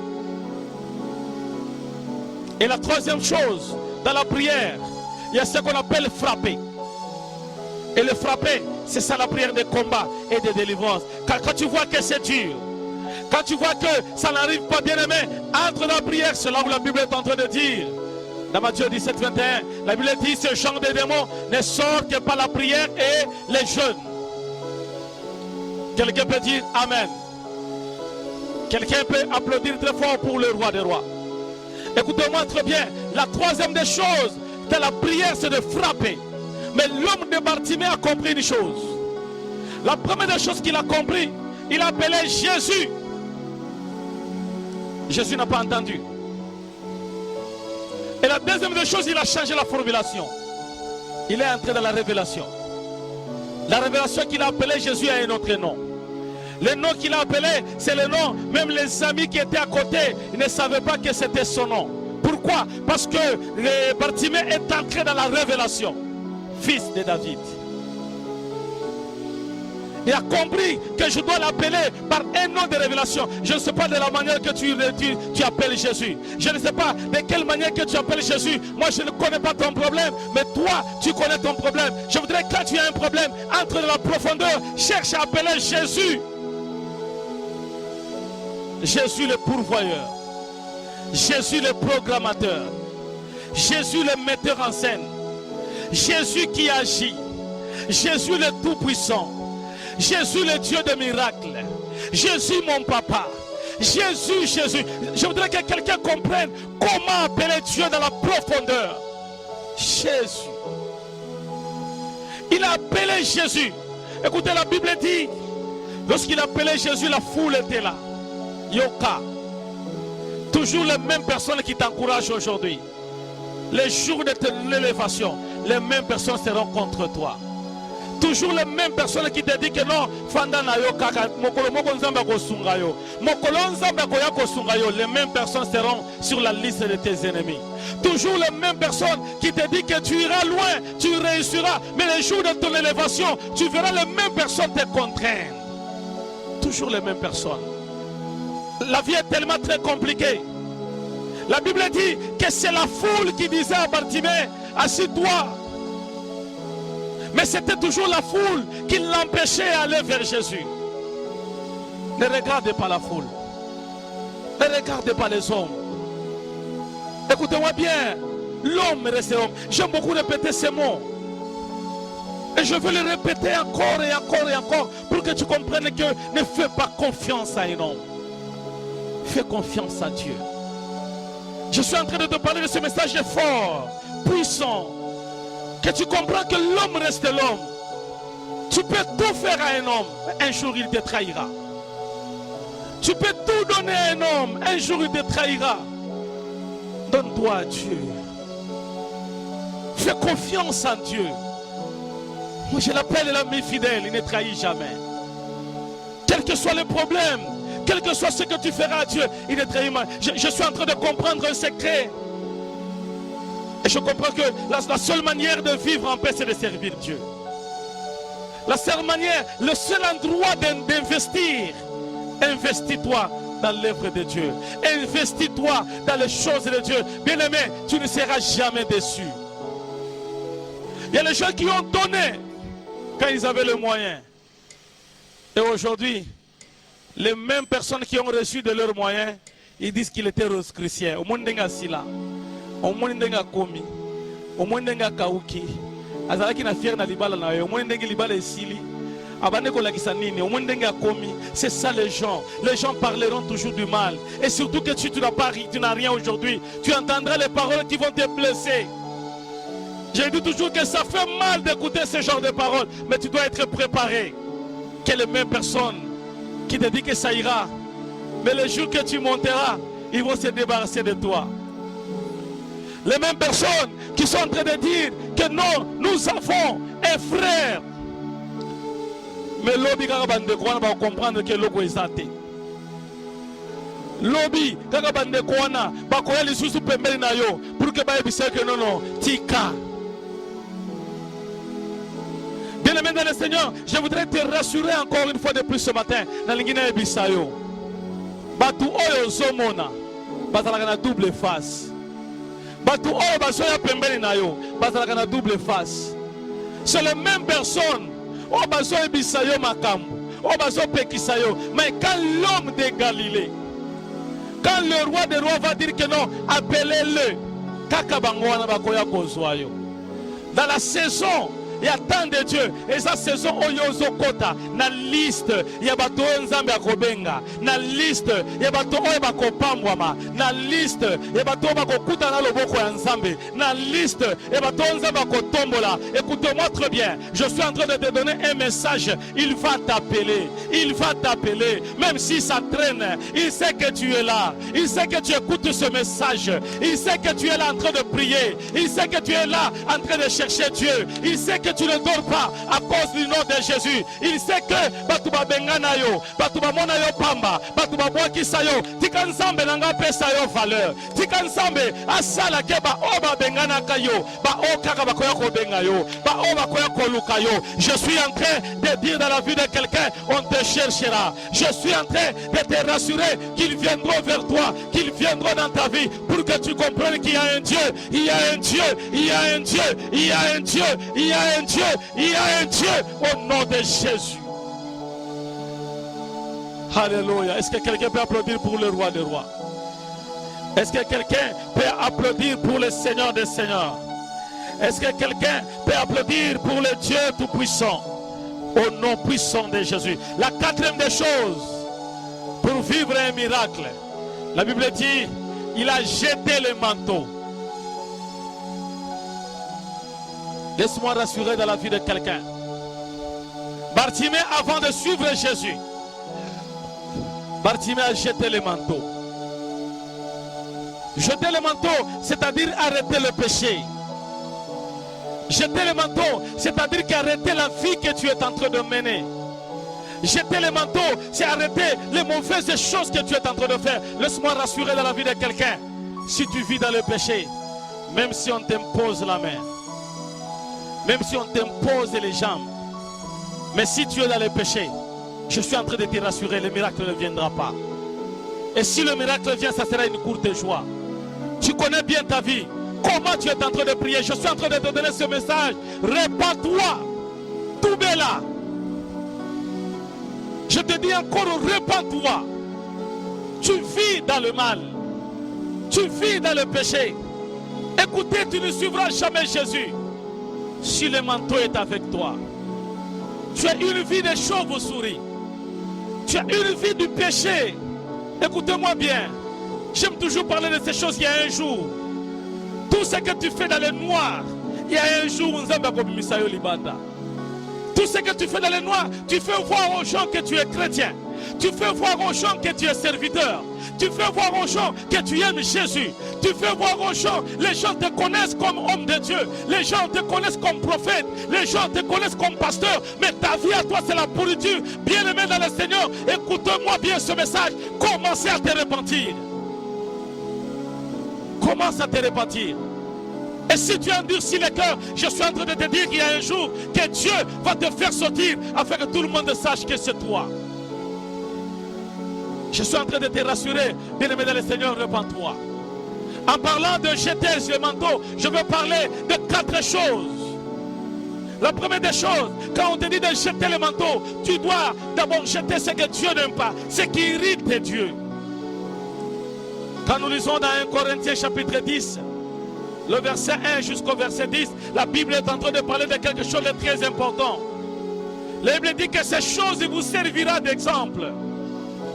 Et la troisième chose, dans la prière, il y a ce qu'on appelle frapper. Et le frapper, c'est ça la prière de combat et de délivrance. Quand tu vois que c'est dur, quand tu vois que ça n'arrive pas, bien aimé, entre dans la prière, c'est là où la Bible est en train de dire. Dans Matthieu 17, 21, la Bible dit, ce genre de démons ne sortent que par la prière et les jeûnes. Quelqu'un peut dire Amen. Quelqu'un peut applaudir très fort pour le roi des rois. Écoutez-moi très bien, la troisième des choses de la prière, c'est de frapper. Mais l'homme de Bartimée a compris une chose. La première des choses qu'il a compris, il a appelé Jésus. Jésus n'a pas entendu. Et la deuxième des choses, il a changé la formulation. Il est entré dans la révélation. La révélation qu'il a appelé Jésus a un autre nom. Le nom qu'il a appelé, c'est le nom. Même les amis qui étaient à côté, ils ne savaient pas que c'était son nom. Pourquoi? Parce que Bartimée est entré dans la révélation. Fils de David. Il a compris que je dois l'appeler par un nom de révélation. Je ne sais pas de la manière que tu appelles Jésus. Je ne sais pas de quelle manière que tu appelles Jésus. Moi, je ne connais pas ton problème. Mais toi, tu connais ton problème. Je voudrais que quand tu as un problème, entre dans la profondeur, cherche à appeler Jésus. Jésus le pourvoyeur. Jésus le programmateur. Jésus le metteur en scène. Jésus qui agit. Jésus le tout-puissant. Jésus le Dieu des miracles. Jésus mon papa. Jésus. Je voudrais que quelqu'un comprenne comment appeler Dieu dans la profondeur. Jésus. Il a appelé Jésus. Écoutez, la Bible dit, lorsqu'il appelait Jésus, la foule était là. Yoka. Toujours les mêmes personnes qui t'encouragent aujourd'hui. Les jours de l'élévation, les mêmes personnes seront contre toi. Toujours les mêmes personnes qui te disent que non, les mêmes personnes seront sur la liste de tes ennemis. Toujours les mêmes personnes qui te disent que tu iras loin, tu réussiras, mais les jours de ton élévation, tu verras les mêmes personnes te contraindre. Toujours les mêmes personnes. La vie est tellement très compliquée. La Bible dit que c'est la foule qui disait à Bartimée, assis-toi. Mais c'était toujours la foule qui l'empêchait d'aller vers Jésus. Ne regardez pas la foule. Ne regardez pas les hommes. Écoutez-moi bien. L'homme reste l'homme. J'aime beaucoup répéter ces mots. Et je veux les répéter encore et encore et encore pour que tu comprennes que ne fais pas confiance à un homme. Fais confiance à Dieu. Je suis en train de te parler de ce message fort, puissant. Que tu comprends que l'homme reste l'homme. Tu peux tout faire à un homme, un jour il te trahira. Tu peux tout donner à un homme, un jour il te trahira. Donne-toi à Dieu. Fais confiance en Dieu. Moi je l'appelle l'ami fidèle, il ne trahit jamais. Quel que soit le problème, quel que soit ce que tu feras à Dieu, il ne trahit pas. Je suis en train de comprendre un secret. Et je comprends que la seule manière de vivre en paix, c'est de servir Dieu. La seule manière, le seul endroit d'investir, investis-toi dans l'œuvre de Dieu. Investis-toi dans les choses de Dieu. Bien-aimé, tu ne seras jamais déçu. Il y a les gens qui ont donné quand ils avaient le moyen. Et aujourd'hui, les mêmes personnes qui ont reçu de leurs moyens, ils disent qu'il était rosicrucien. Au monde d'enga sila, au monde d'enga komi, au monde d'enga kauki. Azalaki na fier na libala na yo, au monde d'enga libala esili. Abane ko lakisa nini, au monde d'enga komi. C'est ça les gens. Les gens parleront toujours du mal. Et surtout que tu n'as rien aujourd'hui. Tu entendras les paroles qui vont te blesser. J'ai dit toujours que ça fait mal d'écouter ce genre de paroles, mais tu dois être préparé. Que les mêmes personnes qui te disent que ça ira, mais le jour que tu monteras, ils vont se débarrasser de toi. Les mêmes personnes qui sont en train de dire que non, nous avons un frère. Mais l'obi va comprendre que l'ogo est athée. L'obi va koya les sous pembeli na yo pour que ba ebisa que non tika. Bien-aimé dans le Seigneur, je voudrais te rassurer encore une fois de plus ce matin. Dans l'ingina ebisayo, batu oyo zomona, bazalaka na double face. Batu oyo bazoya pembeli na yo, bazalaka na double face. C'est les mêmes personnes. Oh bazoya ebisayo makambo, oh bazoya pekisayo. Mais quand l'homme de Galilée, quand le roi des rois va dire que non, appelez-le, kaka bango wana bakoya kozwa yo. Dans la saison, il y a tant de Dieu. Et sa saison oyozo kota na liste ya bato nzambe akobenga, na liste ya bato oyo bakopambwama, na liste ya bato bakokuta na loboko ya nzambe, na liste ya bato nzambe akotombola. Écoute-moi très bien. Je suis en train de te donner un message. Il va t'appeler. Il va t'appeler. Même si ça traîne, il sait que tu es là. Il sait que tu écoutes ce message. Il sait que tu es là en train de prier. Il sait que tu es là en train de chercher Dieu. Il sait que tu ne dors pas à cause du nom de Jésus. Il sait que Batuba Benganayo, Batuba Monayo Pamba, Batuba Boakisayo, Tikansambe Nanga Pesayo valeur, Tikansambe Asala Keba Oba Bengana Kayo, Ba Okaka Bakoyako Bengayo, Ba Oba Koyako Lukayo. Je suis en train de dire dans la vie de quelqu'un, on te cherchera. Je suis en train de te rassurer qu'ils viendront vers toi, qu'ils viendront dans ta vie pour que tu comprennes qu'il y a un Dieu, il y a un Dieu, il y a un Dieu, il y a un Dieu, il y a un Dieu, il y a un Dieu au nom de Jésus. Alléluia. Est-ce que quelqu'un peut applaudir pour le roi des rois? Est-ce que quelqu'un peut applaudir pour le Seigneur des seigneurs? Est-ce que quelqu'un peut applaudir pour le Dieu tout-puissant au nom puissant de Jésus? La quatrième des choses pour vivre un miracle, la Bible dit, il a jeté le manteau. Laisse-moi rassurer dans la vie de quelqu'un. Bartimée, avant de suivre Jésus, Bartimée a jeté le manteau. Jeter le manteau, c'est-à-dire arrêter le péché. Jeter le manteau, c'est-à-dire qu'arrêter la vie que tu es en train de mener. Jeter le manteau, c'est arrêter les mauvaises choses que tu es en train de faire. Laisse-moi rassurer dans la vie de quelqu'un. Si tu vis dans le péché, même si on t'impose la main, même si on t'impose les jambes, mais si tu es dans le péché, je suis en train de te rassurer, le miracle ne viendra pas. Et si le miracle vient, ça sera une courte joie. Tu connais bien ta vie. Comment tu es en train de prier? Je suis en train de te donner ce message. Répands-toi. Tout est là. Je te dis encore, répands-toi. Tu vis dans le mal. Tu vis dans le péché. Écoutez, tu ne suivras jamais Jésus. Si le manteau est avec toi, tu as une vie de chauve-souris. Tu as une vie du péché. Écoutez-moi bien. J'aime toujours parler de ces choses. Il y a un jour, tout ce que tu fais dans le noir, il y a un jour où tout ce que tu fais dans le noir, tu fais voir aux gens que tu es chrétien. Tu fais voir aux gens que tu es serviteur. Tu fais voir aux gens que tu aimes Jésus. Tu fais voir aux gens, les gens te connaissent comme homme de Dieu. Les gens te connaissent comme prophète. Les gens te connaissent comme pasteur. Mais ta vie à toi, c'est la pourriture. Bien-aimé dans le Seigneur, écoute-moi bien ce message. Commencez à te repentir. Commence à te repentir. Et si tu endurcis les cœurs, je suis en train de te dire qu'il y a un jour que Dieu va te faire sortir afin que tout le monde sache que c'est toi. Je suis en train de te rassurer, bien-aimé dans le Seigneur, répands-toi. En parlant de jeter le manteau, je veux parler de 4 choses. La première des choses, quand on te dit de jeter le manteau, tu dois d'abord jeter ce que Dieu n'aime pas, ce qui irrite Dieu. Quand nous lisons dans 1 Corinthiens chapitre 10, le verset 1 jusqu'au verset 10, la Bible est en train de parler de quelque chose de très important. La Bible dit que ces choses vous servira d'exemple.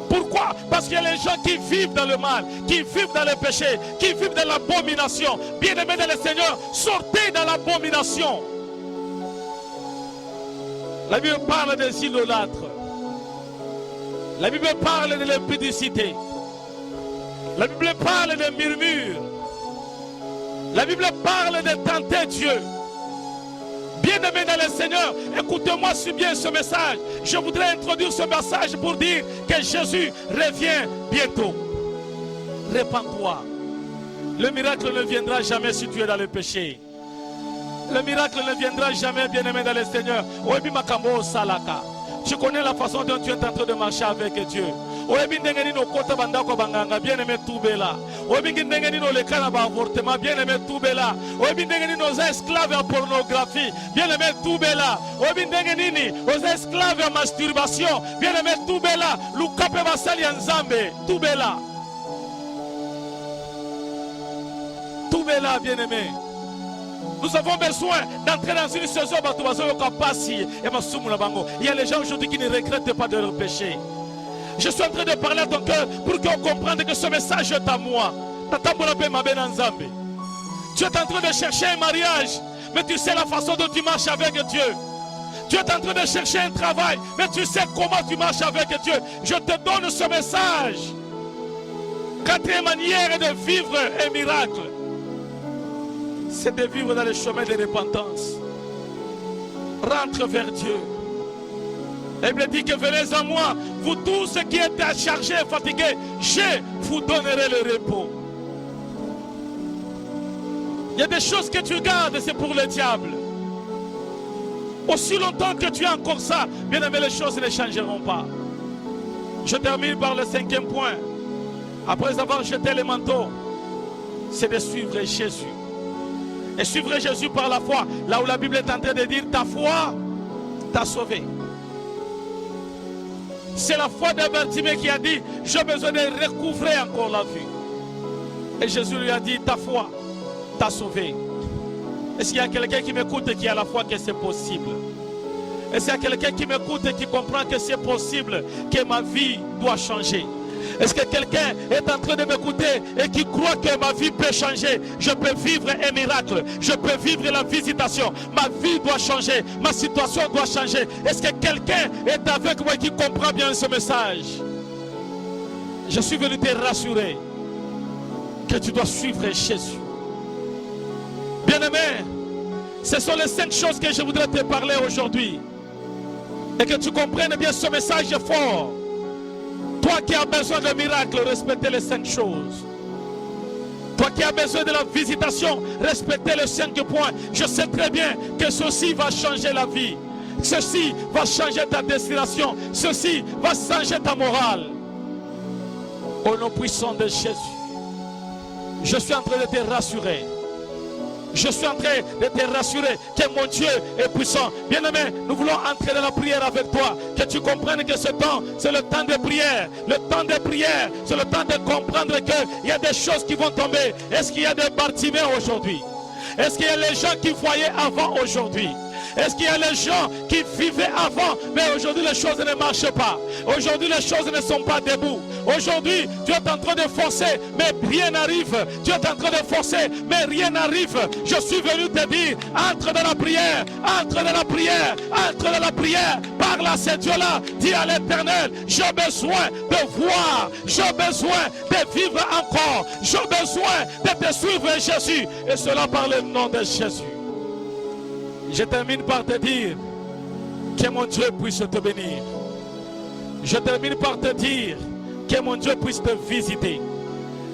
Pourquoi? Parce qu'il y a les gens qui vivent dans le mal, qui vivent dans le péché, qui vivent dans l'abomination. Bien-aimés dans le Seigneur, sortez dans l'abomination. La Bible parle des idolâtres. La Bible parle de l'impudicité. La Bible parle des murmures. La Bible parle de tenter Dieu. Bien-aimés dans le Seigneur, écoutez-moi si bien ce message. Je voudrais introduire ce message pour dire que Jésus revient bientôt. Répands-toi. Le miracle ne viendra jamais si tu es dans le péché. Le miracle ne viendra jamais, bien-aimé dans le Seigneur. Tu connais la façon dont tu es en train de marcher avec Dieu. Bien-aimé Toubela. Bien-aimé Toubela. Aux esclaves à pornographie. Bien-aimé Toubela. Aux esclaves à masturbation. Bien-aimé Toubela. Lukape Vasali Nzambe. Toubela. Toubela, bien-aimé. Nous avons besoin d'entrer dans une saison. Il y a les gens aujourd'hui qui ne regrettent pas de leur péché. Je suis en train de parler à ton cœur pour qu'on comprenne que ce message est à moi. Tu es en train de chercher un mariage, mais tu sais la façon dont tu marches avec Dieu. Tu es en train de chercher un travail, mais tu sais comment tu marches avec Dieu. Je te donne ce message. 4e manière de vivre un miracle, c'est de vivre dans le chemin de repentance. Rentre vers Dieu. La Bible dit que venez à moi, vous tous qui êtes chargés et fatigués, je vous donnerai le repos. Il y a des choses que tu gardes, c'est pour le diable. Aussi longtemps que tu as encore ça, bien aimé, les choses ne changeront pas. Je termine par le 5e point. Après avoir jeté les manteaux, c'est de suivre Jésus. Et suivre Jésus par la foi, là où la Bible est en train de dire ta foi t'a sauvé. C'est la foi de Bartimée qui a dit j'ai besoin de recouvrer encore la vue. Et Jésus lui a dit ta foi t'a sauvé. Est-ce qu'il y a quelqu'un qui m'écoute et qui a la foi que c'est possible? Est-ce qu'il y a quelqu'un qui m'écoute et qui comprend que c'est possible, que ma vie doit changer? Est-ce que quelqu'un est en train de m'écouter et qui croit que ma vie peut changer? Je peux vivre un miracle. Je peux vivre la visitation. Ma vie doit changer. Ma situation doit changer. Est-ce que quelqu'un est avec moi qui comprend bien ce message? Je suis venu te rassurer que tu dois suivre Jésus. Bien-aimé, ce sont les 5 choses que je voudrais te parler aujourd'hui. Et que tu comprennes bien ce message fort. Toi qui as besoin de miracles, respectez les 5 choses. Toi qui as besoin de la visitation, respectez les 5 points. Je sais très bien que ceci va changer la vie. Ceci va changer ta destination. Ceci va changer ta morale. Au nom puissant de Jésus, je suis en train de te rassurer. Je suis en train de te rassurer que mon Dieu est puissant. Bien-aimé, nous voulons entrer dans la prière avec toi. Que tu comprennes que ce temps, c'est le temps de prière. Le temps de prière, c'est le temps de comprendre qu'il y a des choses qui vont tomber. Est-ce qu'il y a des Bartimée aujourd'hui? Est-ce qu'il y a les gens qui voyaient avant aujourd'hui? Est-ce qu'il y a les gens qui vivaient avant, mais aujourd'hui les choses ne marchent pas? Aujourd'hui les choses ne sont pas debout. Aujourd'hui tu es en train de forcer, mais rien n'arrive. Tu es en train de forcer, mais rien n'arrive. Je suis venu te dire, entre dans la prière, entre dans la prière, entre dans la prière. Parle à ce Dieu-là, dis à l'Éternel, j'ai besoin de voir, j'ai besoin de vivre encore, j'ai besoin de te suivre Jésus. Et cela par le nom de Jésus. Je termine par te dire que mon Dieu puisse te bénir. Je termine par te dire que mon Dieu puisse te visiter.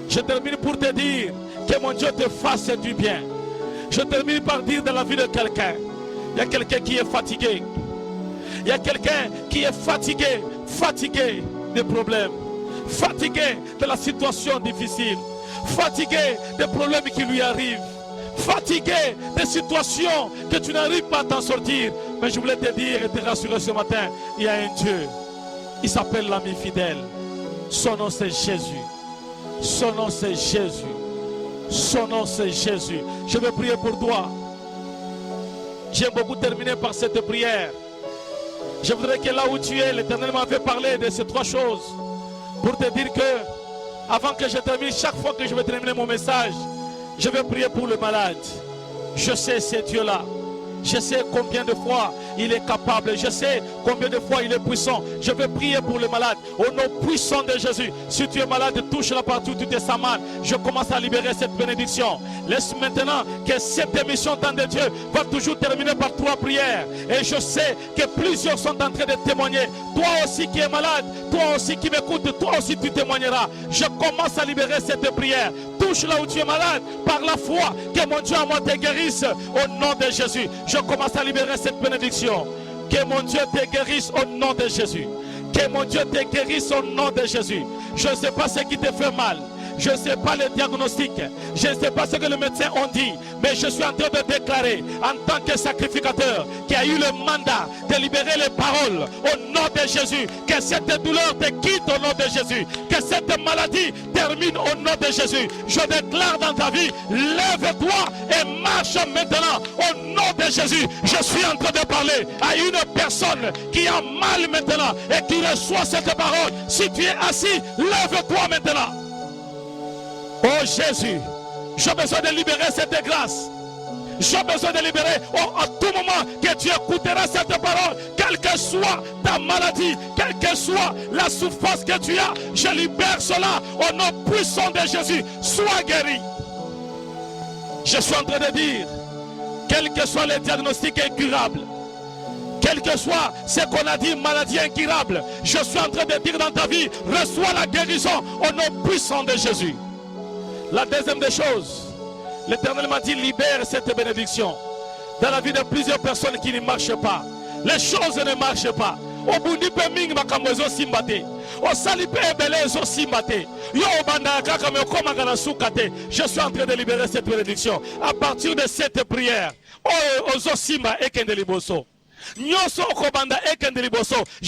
Je termine pour te dire que mon Dieu te fasse du bien. Je termine par dire dans la vie de quelqu'un, il y a quelqu'un qui est fatigué. Il y a quelqu'un qui est fatigué, fatigué des problèmes, fatigué de la situation difficile, fatigué des problèmes qui lui arrivent, fatigué des situations que tu n'arrives pas à t'en sortir. Mais je voulais te dire et te rassurer ce matin, il y a un Dieu, il s'appelle l'ami fidèle. Son nom c'est Jésus. Son nom c'est Jésus. Son nom c'est Jésus. Je vais prier pour toi. J'aime beaucoup terminer par cette prière. Je voudrais que là où tu es, l'Éternel m'avait parlé de ces trois choses. Pour te dire que, avant que je termine, chaque fois que je vais terminer mon message, je vais prier pour le malade. Je sais ce Dieu-là. Je sais combien de fois il est capable. Je sais combien de fois il est puissant. Je vais prier pour le malade. Au nom puissant de Jésus. Si tu es malade, touche-la partout où tu te sens mal. Je commence à libérer cette bénédiction. Laisse maintenant que cette émission temps de Dieu va toujours terminer par trois prières. Et je sais que plusieurs sont en train de témoigner. Toi aussi qui es malade, toi aussi qui m'écoutes, toi aussi tu témoigneras. Je commence à libérer cette prière. Touche là où tu es malade par la foi. Que mon Dieu à moi te guérisse au nom de Jésus. Je commence à libérer cette bénédiction. Que mon Dieu te guérisse au nom de Jésus. Que mon Dieu te guérisse au nom de Jésus. Je ne sais pas ce qui te fait mal. Je ne sais pas le diagnostic. Je ne sais pas ce que les médecins ont dit. Mais je suis en train de déclarer en tant que sacrificateur qui a eu le mandat de libérer les paroles au nom de Jésus. Que cette douleur te quitte au nom de Jésus. Que cette maladie termine au nom de Jésus. Je déclare dans ta vie, lève-toi et marche maintenant au nom de Jésus. Je suis en train de parler à une personne qui a mal maintenant et qui reçoit cette parole. Si tu es assis, lève-toi maintenant. Oh Jésus, j'ai besoin de libérer cette grâce. J'ai besoin de libérer à tout moment que tu écouteras cette parole. Quelle que soit ta maladie, quelle que soit la souffrance que tu as, je libère cela au nom puissant de Jésus. Sois guéri. Je suis en train de dire, quel que soit le diagnostic incurable, quel que soit ce qu'on a dit, maladie incurable, je suis en train de dire dans ta vie, reçois la guérison au nom puissant de Jésus. La deuxième des choses, l'Éternel m'a dit, libère cette bénédiction dans la vie de plusieurs personnes qui ne marchent pas. Les choses ne marchent pas. Je suis en train de libérer cette bénédiction. À partir de cette prière, je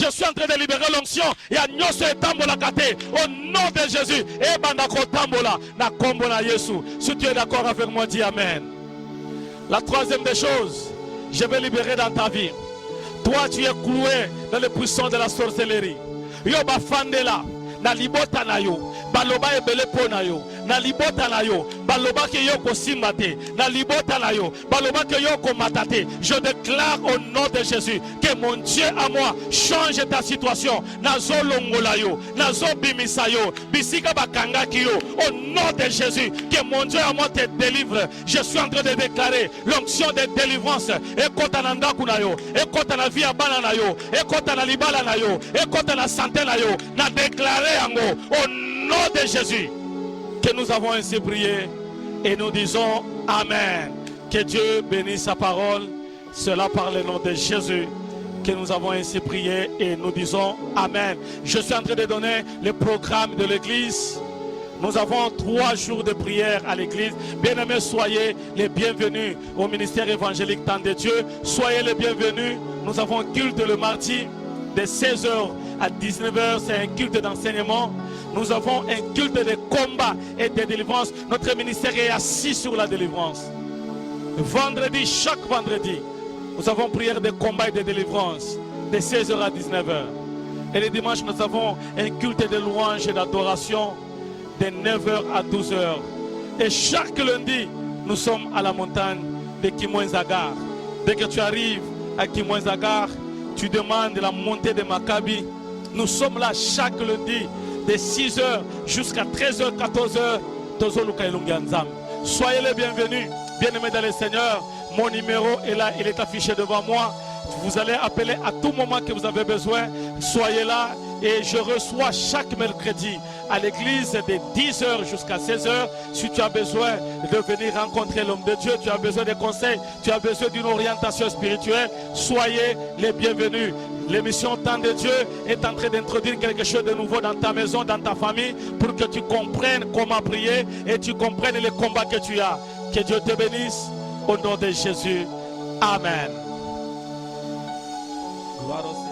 suis en train de libérer l'onction et à Nyoso Etambolakate au nom de Jésus. Et Bandako Tambola na Kombola Yesu. Si tu es d'accord avec moi, dis Amen. La troisième des choses, je vais libérer dans ta vie. Toi, tu es cloué dans le puissant de la sorcellerie. Yoba Fandela. Na libota na yo baloba ebele po na yo na libota na yo baloba ke yo ko simbate na libota na yo baloba ke yo ko matate. Je déclare au nom de Jésus que mon Dieu à moi change ta situation. Nazo longola yo nazo bimisa yo bisika bakanga ki yo au nom de Jésus. Que mon Dieu à moi te délivre. Je suis en train de déclarer l'onction de délivrance et kota na ndaku na yo et kota na vie abana na yo et kota na libala na yo et kota na santé na yo na déclarer au nom de Jésus. Que nous avons ainsi prié et nous disons Amen. Que Dieu bénisse sa parole. Cela par le nom de Jésus que nous avons ainsi prié et nous disons Amen. Je suis en train de donner le programme de l'église. Nous avons 3 jours de prière à l'église. Bien-aimés, soyez les bienvenus au ministère évangélique Temps de Dieu. Soyez les bienvenus. Nous avons culte le mardi de 16h à 19h, c'est un culte d'enseignement. Nous avons un culte de combat et de délivrance. Notre ministère est assis sur la délivrance. Vendredi, chaque vendredi, nous avons prière de combat et de délivrance de 16h à 19h. Et le dimanche, nous avons un culte de louange et d'adoration de 9h à 12h. Et chaque lundi, nous sommes à la montagne de Kimwenzagar. Dès que tu arrives à Kimwenzagar, tu demandes la montée de Maccabi. Nous sommes là chaque lundi de 6h jusqu'à 13h, 14h. Soyez les bienvenus, bien-aimés dans le Seigneur. Mon numéro est là, il est affiché devant moi. Vous allez appeler à tout moment que vous avez besoin. Soyez là et je reçois chaque mercredi à l'église de 10h jusqu'à 16h. Si tu as besoin de venir rencontrer l'homme de Dieu, tu as besoin de conseils, tu as besoin d'une orientation spirituelle, soyez les bienvenus. L'émission Temps de Dieu est en train d'introduire quelque chose de nouveau dans ta maison, dans ta famille, pour que tu comprennes comment prier et tu comprennes les combats que tu as. Que Dieu te bénisse au nom de Jésus. Amen. Gloire au Seigneur.